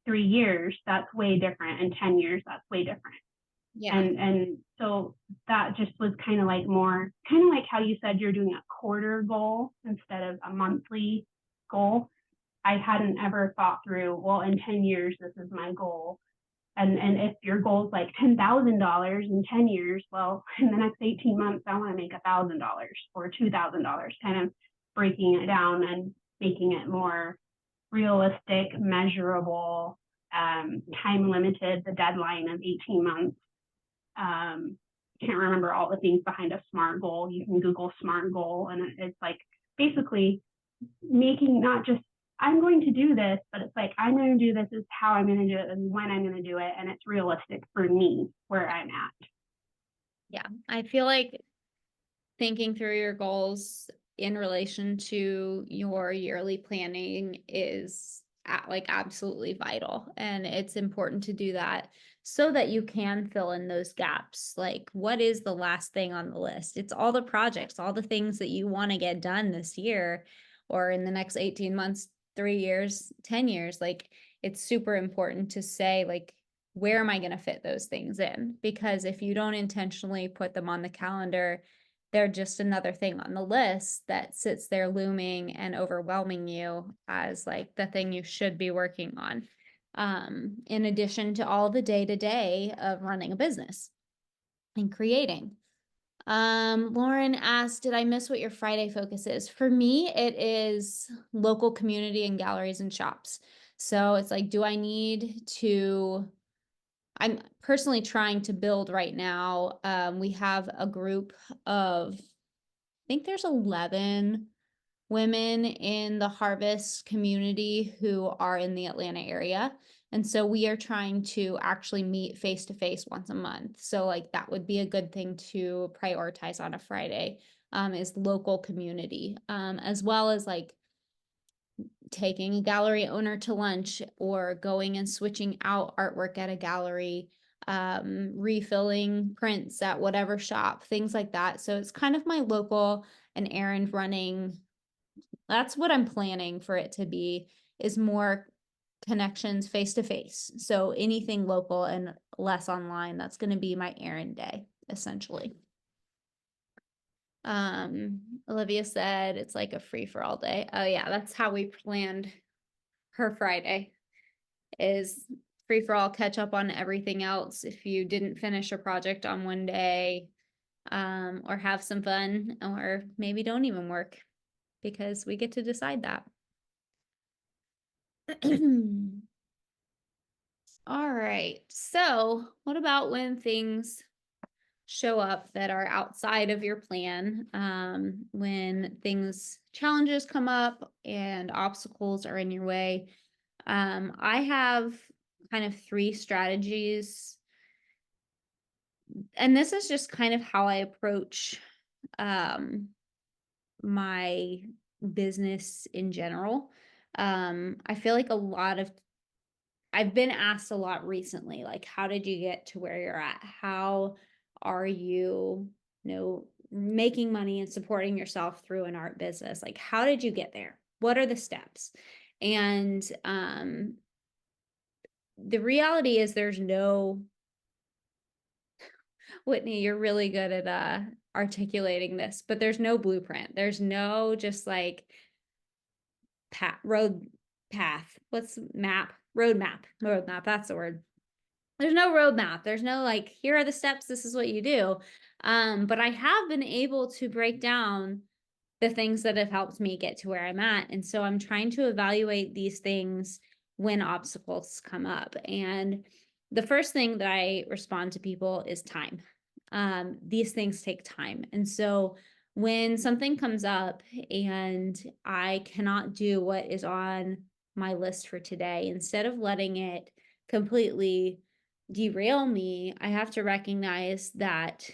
3 years, that's way different. In 10 years, that's way different. Yeah. And so that just was kind of like more, kind of like how you said you're doing a quarter goal instead of a monthly goal. I hadn't ever thought through, well, in 10 years, this is my goal. And if your goal is like $10,000 in 10 years, well, in the next 18 months, I want to make $1,000 or $2,000, kind of breaking it down and making it more realistic, measurable, time limited, the deadline of 18 months. Can't remember all the things behind a SMART goal. You can Google SMART goal, and it's like basically making not just I'm going to do this, but it's like I'm going to do this, is how I'm going to do it and when I'm going to do it, and it's realistic for me where I'm at. Yeah, I feel like thinking through your goals in relation to your yearly planning is like absolutely vital. And it's important to do that so that you can fill in those gaps. Like, what is the last thing on the list? It's all the projects, all the things that you want to get done this year or in the next 18 months, 3 years, 10 years. Like, it's super important to say, like, where am I going to fit those things in? Because if you don't intentionally put them on the calendar, they're just another thing on the list that sits there looming and overwhelming you as like the thing you should be working on. In addition to all the day-to-day of running a business and creating. Lauren asked, did I miss what your Friday focus is? For me, it is local community and galleries and shops. So it's like, do I need to I'm personally trying to build right now. We have a group of, I think there's 11 women in the Harvest community who are in the Atlanta area. And so we are trying to actually meet face to face once a month. So like that would be a good thing to prioritize on a Friday, is local community, as well as like taking a gallery owner to lunch or going and switching out artwork at a gallery, refilling prints at whatever shop, things like that. So it's kind of my local and errand running. That's what I'm planning for it to be, is more connections face to face. So anything local and less online, that's going to be my errand day, essentially. Olivia said it's like a free for all day. Oh yeah, that's how we planned her Friday, is free for all, catch up on everything else if you didn't finish a project on one day, or have some fun, or maybe don't even work, because we get to decide that. All right, so what about when things show up that are outside of your plan, when challenges come up and obstacles are in your way? I have kind of 3 strategies, and this is just kind of how I approach my business in general. I feel like I've been asked a lot recently, like, how did you get to where you're at? How are you, making money and supporting yourself through an art business? Like, how did you get there? What are the steps? And the reality is Whitney, you're really good at articulating this, but there's no blueprint. There's no just like roadmap. Roadmap, that's the word. There's no roadmap. There's no like, here are the steps, this is what you do. But I have been able to break down the things that have helped me get to where I'm at. And so I'm trying to evaluate these things when obstacles come up. And the first thing that I respond to people is time. These things take time. And so when something comes up and I cannot do what is on my list for today, instead of letting it completely derail me, I have to recognize that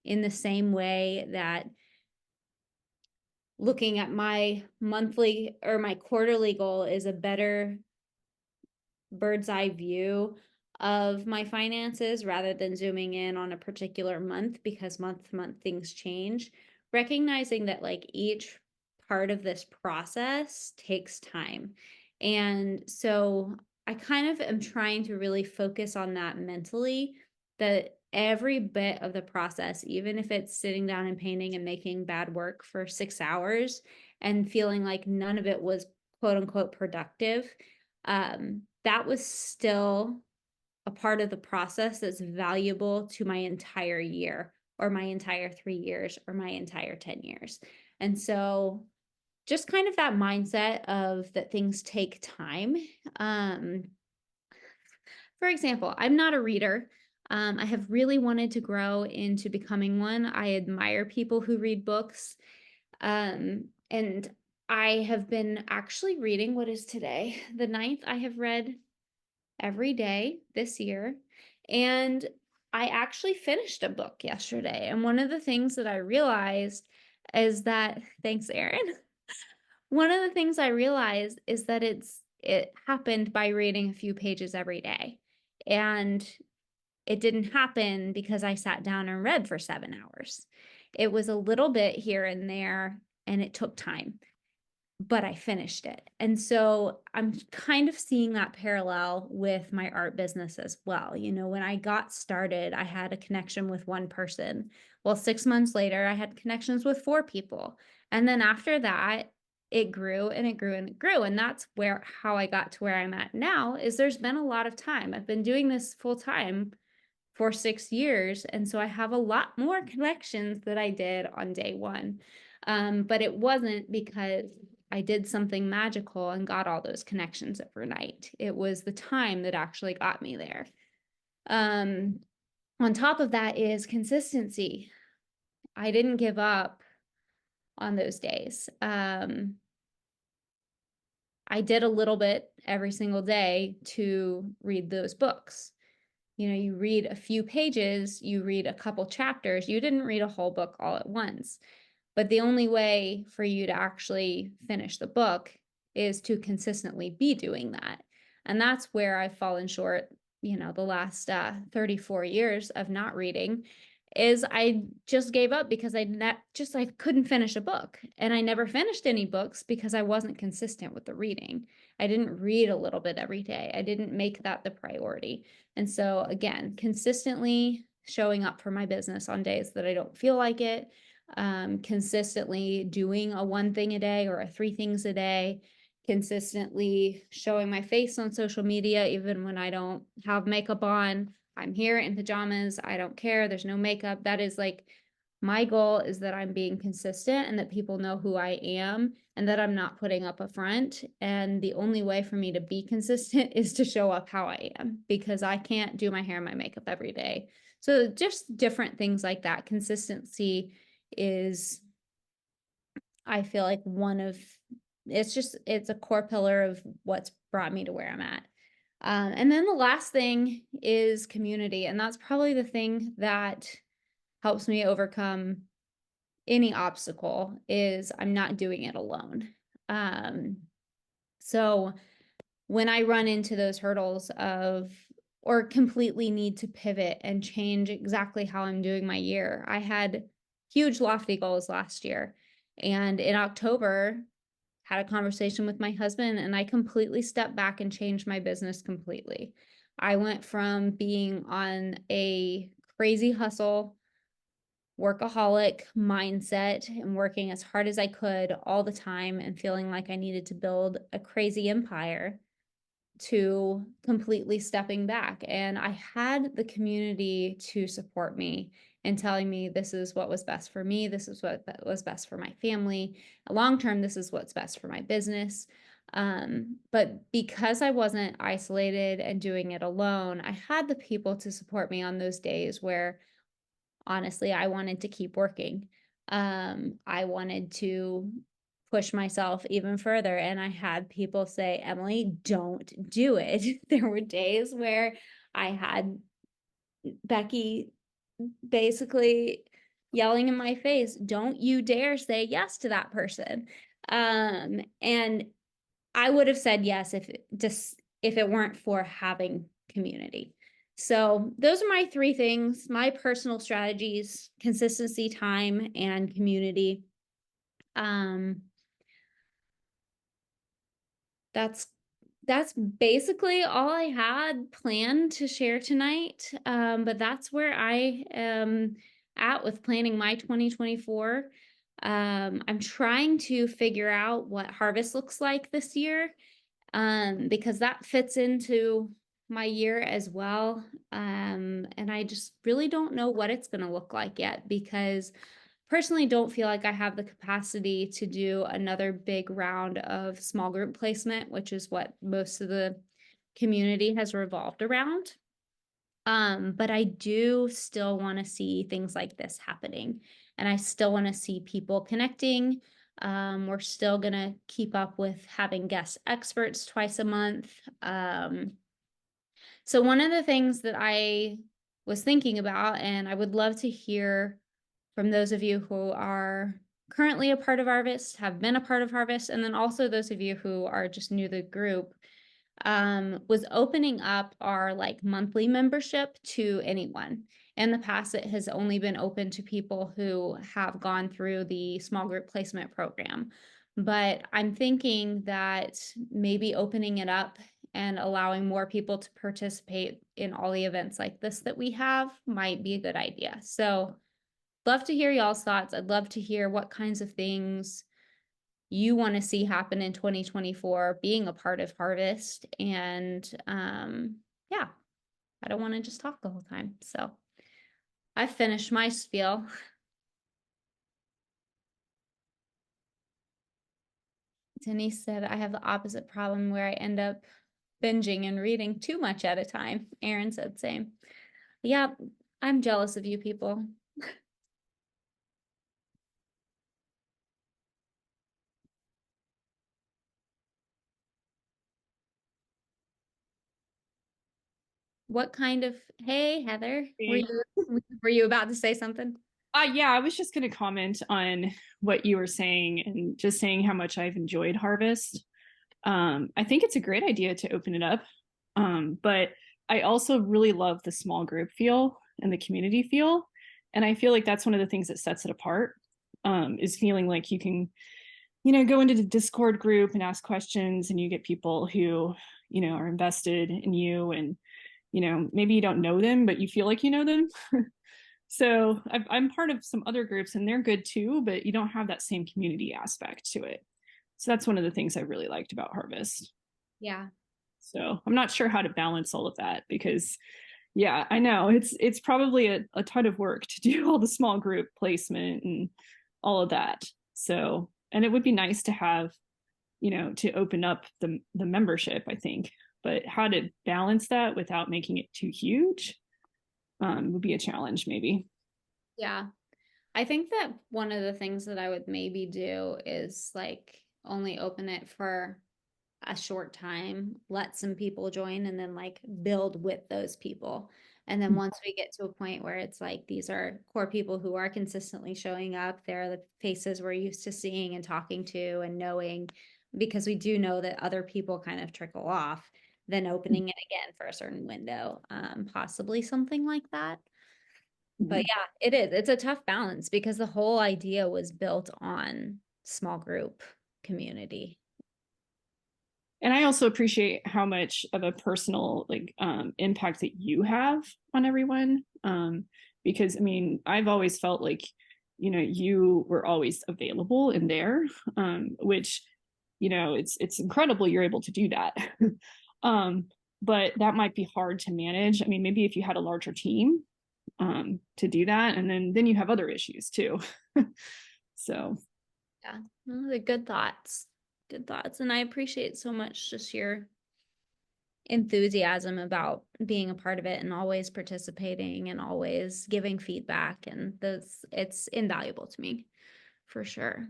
in the same way that looking at my monthly or my quarterly goal is a better bird's eye view of my finances rather than zooming in on a particular month, because month to month things change, recognizing that like each part of this process takes time. And so I kind of am trying to really focus on that mentally, that every bit of the process, even if it's sitting down and painting and making bad work for 6 hours and feeling like none of it was quote unquote productive, that was still a part of the process that's valuable to my entire year or my entire 3 years or my entire 10 years. And so just kind of that mindset of that things take time. For example, I'm not a reader. I have really wanted to grow into becoming one. I admire people who read books. And I have been actually reading, what is today? The 9th. I have read every day this year. And I actually finished a book yesterday. And one of the things that I realized is that, thanks, Erin. One of the things I realized is that it happened by reading a few pages every day. And it didn't happen because I sat down and read for 7 hours. It was a little bit here and there, and it took time, but I finished it. And so I'm kind of seeing that parallel with my art business as well. You know, when I got started, I had a connection with one person. Well, 6 months later, I had connections with 4 people. And then after that, it grew and it grew and it grew. And that's how I got to where I'm at now. Is there's been a lot of time. I've been doing this full time for 6 years. And so I have a lot more connections that I did on day one. But it wasn't because I did something magical and got all those connections overnight. It was the time that actually got me there. On top of that is consistency. I didn't give up on those days. I did a little bit every single day to read those books. You know, you read a few pages, you read a couple chapters, you didn't read a whole book all at once. But the only way for you to actually finish the book is to consistently be doing that. And that's where I've fallen short, you know, the last 34 years of not reading, is I just gave up because I couldn't finish a book. And I never finished any books because I wasn't consistent with the reading. I didn't read a little bit every day. I didn't make that the priority. And so again, consistently showing up for my business on days that I don't feel like it, consistently doing a 1 thing a day or a 3 things a day, consistently showing my face on social media, even when I don't have makeup on. I'm here in pajamas. I don't care. There's no makeup. That is like, my goal is that I'm being consistent and that people know who I am and that I'm not putting up a front. And the only way for me to be consistent is to show up how I am, because I can't do my hair and my makeup every day. So just different things like that. Consistency is, I feel like, it's a core pillar of what's brought me to where I'm at. And then the last thing is community. And that's probably the thing that helps me overcome any obstacle, is I'm not doing it alone. So when I run into those hurdles or completely need to pivot and change exactly how I'm doing my year, I had huge lofty goals last year. And in October, had a conversation with my husband, and I completely stepped back and changed my business completely. I went from being on a crazy hustle, workaholic mindset and working as hard as I could all the time and feeling like I needed to build a crazy empire, to completely stepping back. And I had the community to support me and telling me this is what was best for me. This is what was best for my family. Long term, this is what's best for my business. But because I wasn't isolated and doing it alone, I had the people to support me on those days where honestly, I wanted to keep working. I wanted to push myself even further. And I had people say, Emily, don't do it. There were days where I had Becky basically yelling in my face, don't you dare say yes to that person. And I would have said yes if it weren't for having community. So those are my 3 things: my personal strategies, consistency, time, and community. That's basically all I had planned to share tonight. But that's where I am at with planning my 2024. I'm trying to figure out what harvest looks like this year, because that fits into my year as well. And I just really don't know what it's going to look like yet, because personally don't feel like I have the capacity to do another big round of small group placement, which is what most of the community has revolved around. But I do still want to see things like this happening, and I still want to see people connecting. We're still going to keep up with having guest experts twice a month. So one of the things that I was thinking about, and I would love to hear from those of you who are currently a part of Harvest, have been a part of Harvest, and then also those of you who are just new to the group, was opening up our like monthly membership to anyone. In the past, it has only been open to people who have gone through the small group placement program. But I'm thinking that maybe opening it up and allowing more people to participate in all the events like this that we have might be a good idea. So love to hear y'all's thoughts. I'd love to hear what kinds of things you want to see happen in 2024, being a part of Harvest. And yeah, I don't want to just talk the whole time. So I've finished my spiel. Denise said I have the opposite problem where I end up binging and reading too much at a time. Aaron said same. Yeah, I'm jealous of you people. What kind of, hey, Heather, Hey. were you about to say something? Yeah, I was just going to comment on what you were saying and just saying how much I've enjoyed Harvest. I think it's a great idea to open it up. But I also really love the small group feel and the community feel. And I feel like that's one of the things that sets it apart, is feeling like you can, go into the Discord group and ask questions, and you get people who, are invested in you, and, maybe you don't know them, but you feel like you know them. So I'm part of some other groups and they're good too, but you don't have that same community aspect to it. So that's one of the things I really liked about Harvest. Yeah. So I'm not sure how to balance all of that because, yeah, I know it's probably a ton of work to do all the small group placement and all of that. So, and it would be nice to have, to open up the membership, I think, but how to balance that without making it too huge would be a challenge maybe. Yeah. I think that one of the things that I would maybe do is like only open it for a short time, let some people join, and then like build with those people. And then once we get to a point where it's like these are core people who are consistently showing up, they're the faces we're used to seeing and talking to and knowing, because we do know that other people kind of trickle off, then opening it again for a certain window, possibly something like that. But yeah, it is. It's a tough balance because the whole idea was built on small group community. And I also appreciate how much of a personal impact that you have on everyone. Because I mean, I've always felt like, you were always available and there, which, it's incredible you're able to do that. But that might be hard to manage. I mean, maybe if you had a larger team to do that, and then you have other issues too. So Yeah, well, they're good thoughts. Good thoughts. And I appreciate so much just your enthusiasm about being a part of it and always participating and always giving feedback. And this, it's invaluable to me for sure.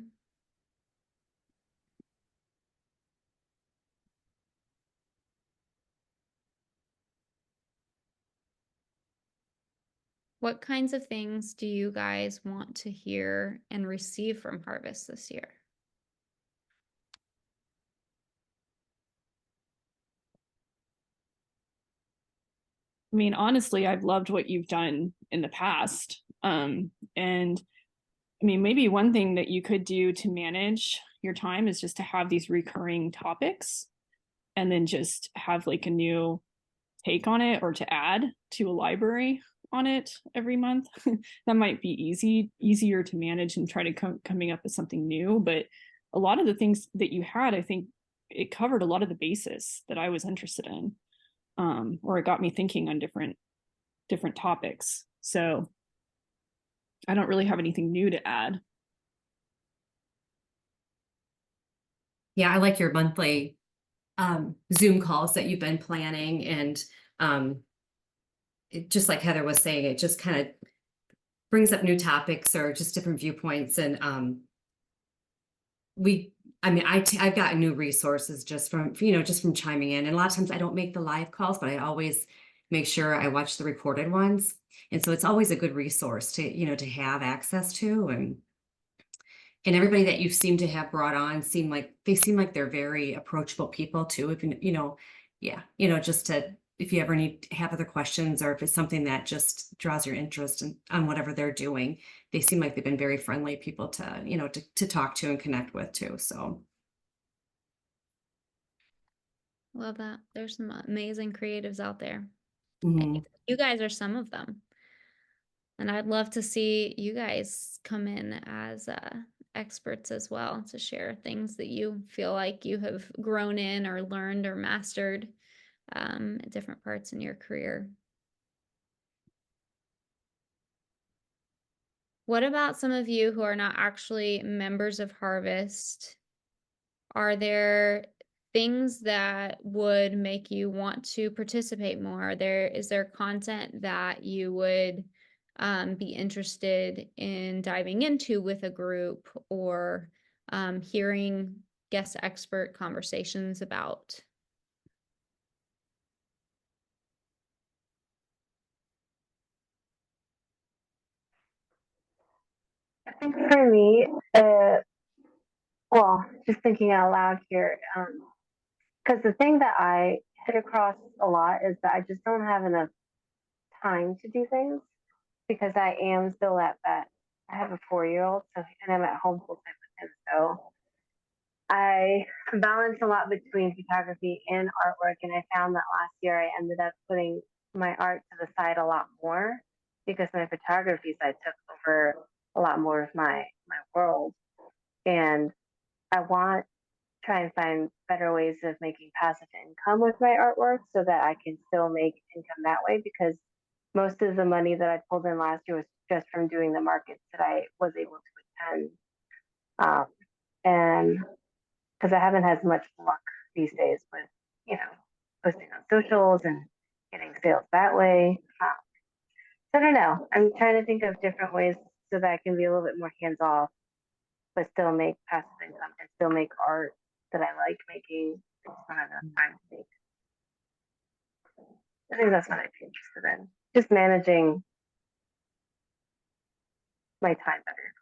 What kinds of things do you guys want to hear and receive from Harvest this year? I mean, honestly, I've loved what you've done in the past. And I mean, maybe one thing that you could do to manage your time is just to have these recurring topics and then just have like a new take on it or to add to a library on it every month. That might be easier to manage and try to coming up with something new. But a lot of the things that you had, I think it covered a lot of the basis that I was interested in. Or it got me thinking on different topics. So I don't really have anything new to add. Yeah, I like your monthly Zoom calls that you've been planning, and it, just like Heather was saying, it just kind of brings up new topics or just different viewpoints. And I've gotten new resources just from, just from chiming in. And a lot of times I don't make the live calls, but I always make sure I watch the recorded ones. And so it's always a good resource to, to have access to. And everybody that you seem to have brought on seem like they're very approachable people too. If yeah, just to, if you ever have other questions, or if it's something that just draws your interest on whatever they're doing, they seem like they've been very friendly people to, to talk to and connect with too. So, Love that. There's some amazing creatives out there. mhm. You guys are some of them. And I'd love to see you guys come in as experts as well to share things that you feel like you have grown in or learned or mastered at different parts in your career. What about some of you who are not actually members of Harvest? Are there things that would make you want to participate more? Is there content that you would be interested in diving into with a group, or hearing guest expert conversations about? I think for me, well, just thinking out loud here, because the thing that I hit across a lot is that I just don't have enough time to do things because I am still at that. I have a 4-year-old, so and I'm at home full time with him, so I balance a lot between photography and artwork. And I found that last year I ended up putting my art to the side a lot more because my photography side took over a lot more of my world. And I want to try and find better ways of making passive income with my artwork so that I can still make income that way, because most of the money that I pulled in last year was just from doing the markets that I was able to attend. And because I haven't had much luck these days with, posting on socials and getting sales that way. So I don't know. I'm trying to think of different ways so that I can be a little bit more hands off, but still make passive income and still make art that I like making. I just don't have enough time to make. I think that's what I'd be interested in. Just managing my time better.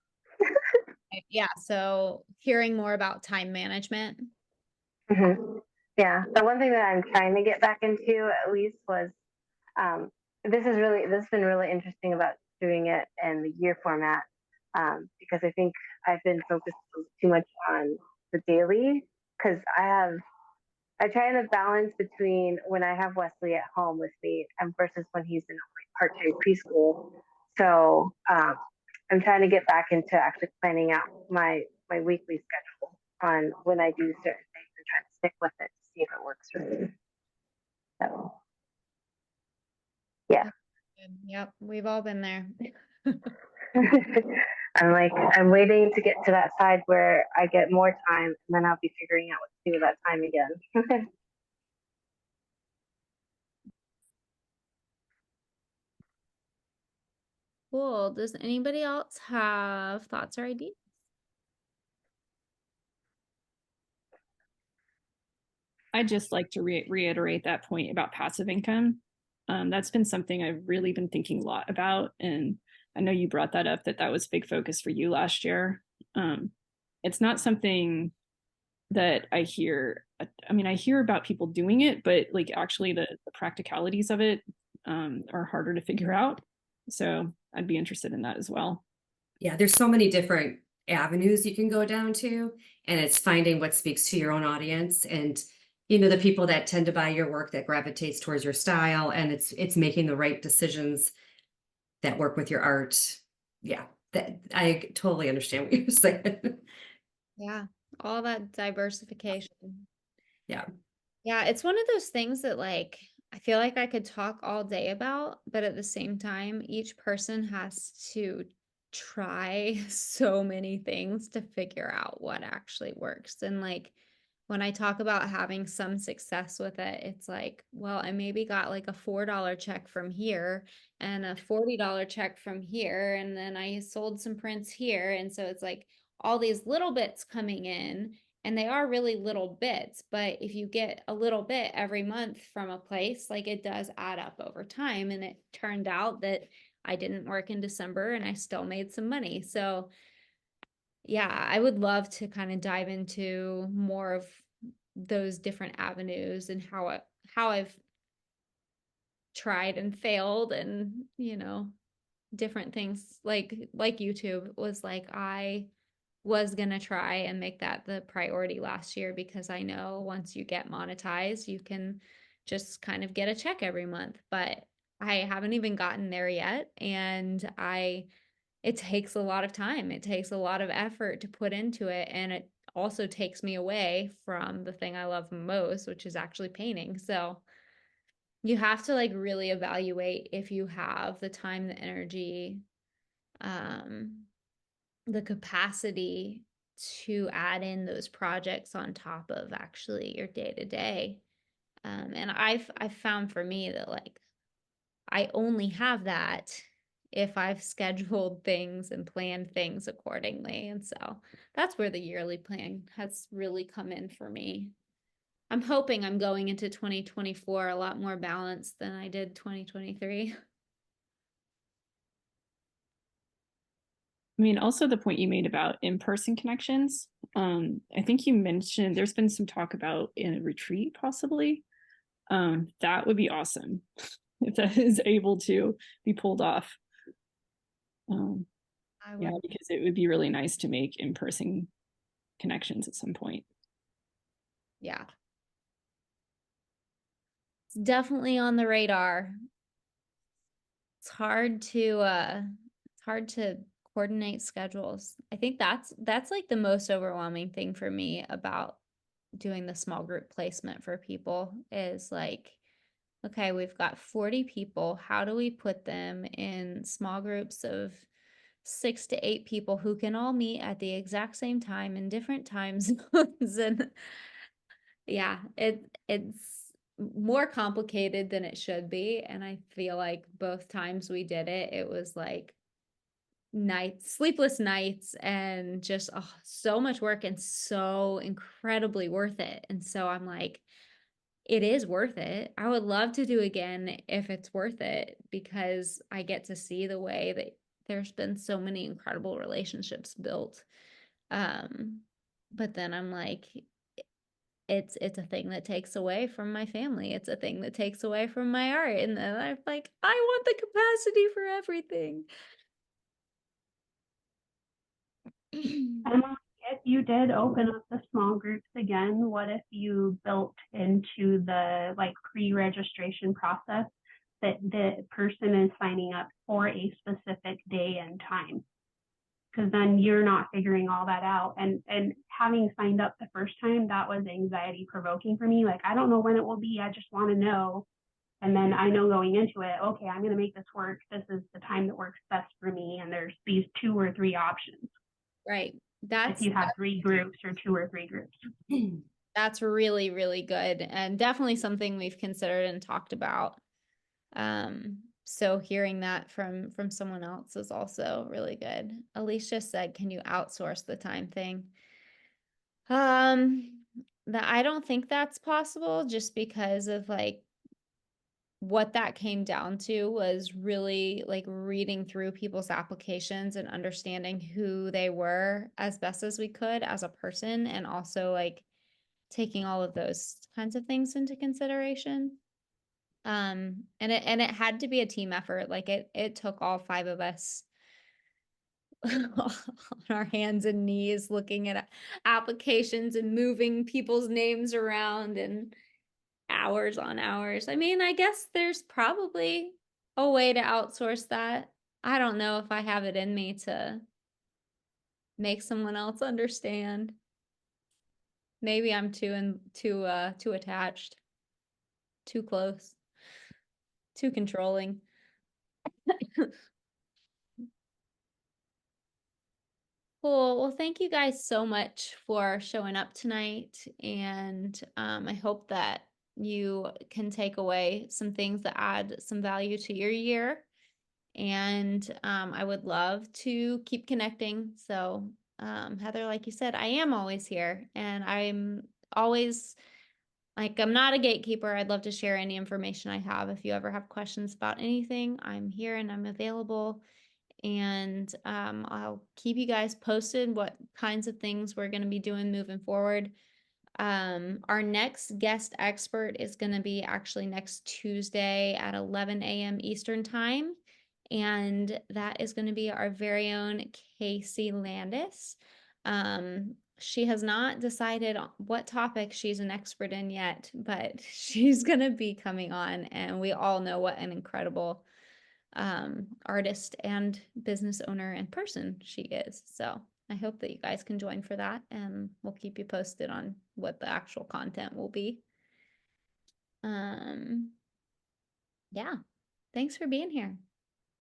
Yeah, so hearing more about time management. Yeah, the one thing that I'm trying to get back into at least was this has been really interesting about doing it in the year format, because I think I've been focused too much on the daily, because I try to balance between when I have Wesley at home with me and versus when he's in part-time preschool. So I'm trying to get back into actually planning out my weekly schedule on when I do certain things and try to stick with it to see if it works for me. So yeah. Yep, we've all been there. I'm waiting to get to that side where I get more time, and then I'll be figuring out what to do with that time again. Cool. Does anybody else have thoughts or ideas? I'd just like to reiterate that point about passive income. That's been something I've really been thinking a lot about. And I know you brought that up, that was a big focus for you last year. It's not something that I hear. I mean, I hear about people doing it, but like actually the practicalities of it are harder to figure out. So I'd be interested in that as well. Yeah, there's so many different avenues you can go down to, and it's finding what speaks to your own audience, and the people that tend to buy your work, that gravitates towards your style, and it's making the right decisions that work with your art. Yeah, that I totally understand what you're saying. Yeah, all that diversification. Yeah. Yeah, it's one of those things that like I feel like I could talk all day about, but at the same time, each person has to try so many things to figure out what actually works. And like when I talk about having some success with it, it's like, well, I maybe got like a $4 check from here and a $40 check from here, and then I sold some prints here. And so it's like all these little bits coming in, and they are really little bits, but if you get a little bit every month from a place, like it does add up over time. And it turned out that I didn't work in December and I still made some money. So yeah, I would love to kind of dive into more of those different avenues and how I've tried and failed, and different things like YouTube was like, I was gonna try and make that the priority last year, because I know once you get monetized, you can just kind of get a check every month. But I haven't even gotten there yet, and it takes a lot of time. It takes a lot of effort to put into it, and it also takes me away from the thing I love most, which is actually painting. So you have to like really evaluate if you have the time, the energy, the capacity to add in those projects on top of actually your day to day. And I've found for me that like I only have that if I've scheduled things and planned things accordingly. And so that's where the yearly plan has really come in for me. I'm hoping I'm going into 2024 a lot more balanced than I did 2023. I mean, also the point you made about in-person connections. I think you mentioned there's been some talk about in a retreat possibly. That would be awesome if that is able to be pulled off. Yeah, because it would be really nice to make in-person connections at some point. Yeah. It's definitely on the radar. It's hard to coordinate schedules. I think that's like the most overwhelming thing for me about doing the small group placement for people is like, okay, we've got 40 people. How do we put them in small groups of 6 to 8 people who can all meet at the exact same time in different time zones? And yeah, it's more complicated than it should be. And I feel like both times we did it, it was like sleepless nights, and just so much work and so incredibly worth it. And so I'm like, it is worth it. I would love to do again if it's worth it, because I get to see the way that there's been so many incredible relationships built. But then I'm like, it's a thing that takes away from my family. It's a thing that takes away from my art. And then I'm like, I want the capacity for everything. And if you did open up the small groups again, what if you built into the like pre-registration process that the person is signing up for a specific day and time? Because then you're not figuring all that out. And having signed up the first time, that was anxiety provoking for me. Like, I don't know when it will be. I just want to know. And then I know going into it, okay, I'm going to make this work. This is the time that works best for me. And there's these 2 or 3 options. Right. If you have 3 groups or 2 or 3 groups. That's really, really good, and definitely something we've considered and talked about. So hearing that from someone else is also really good. Alicia said, can you outsource the time thing? That I don't think that's possible, just because of like what that came down to was really like reading through people's applications and understanding who they were as best as we could as a person, and also like taking all of those kinds of things into consideration. And it had to be a team effort. Like it took all 5 of us on our hands and knees looking at applications and moving people's names around, and hours on hours. I mean, I guess there's probably a way to outsource that. I don't know if I have it in me to make someone else understand. Maybe I'm too attached, too close, too controlling. Cool. Well, thank you guys so much for showing up tonight. And I hope that you can take away some things that add some value to your year. And I would love to keep connecting. So, Heather, like you said, I am always here, and I'm always like, I'm not a gatekeeper. I'd love to share any information I have. If you ever have questions about anything, I'm here and I'm available. And I'll keep you guys posted what kinds of things we're going to be doing moving forward. Our next guest expert is going to be actually next Tuesday at 11 a.m. Eastern time. And that is going to be our very own Casey Landis. She has not decided on what topic she's an expert in yet, but she's going to be coming on, and we all know what an incredible artist and business owner and person she is. So I hope that you guys can join for that, and we'll keep you posted on what the actual content will be. Yeah, thanks for being here.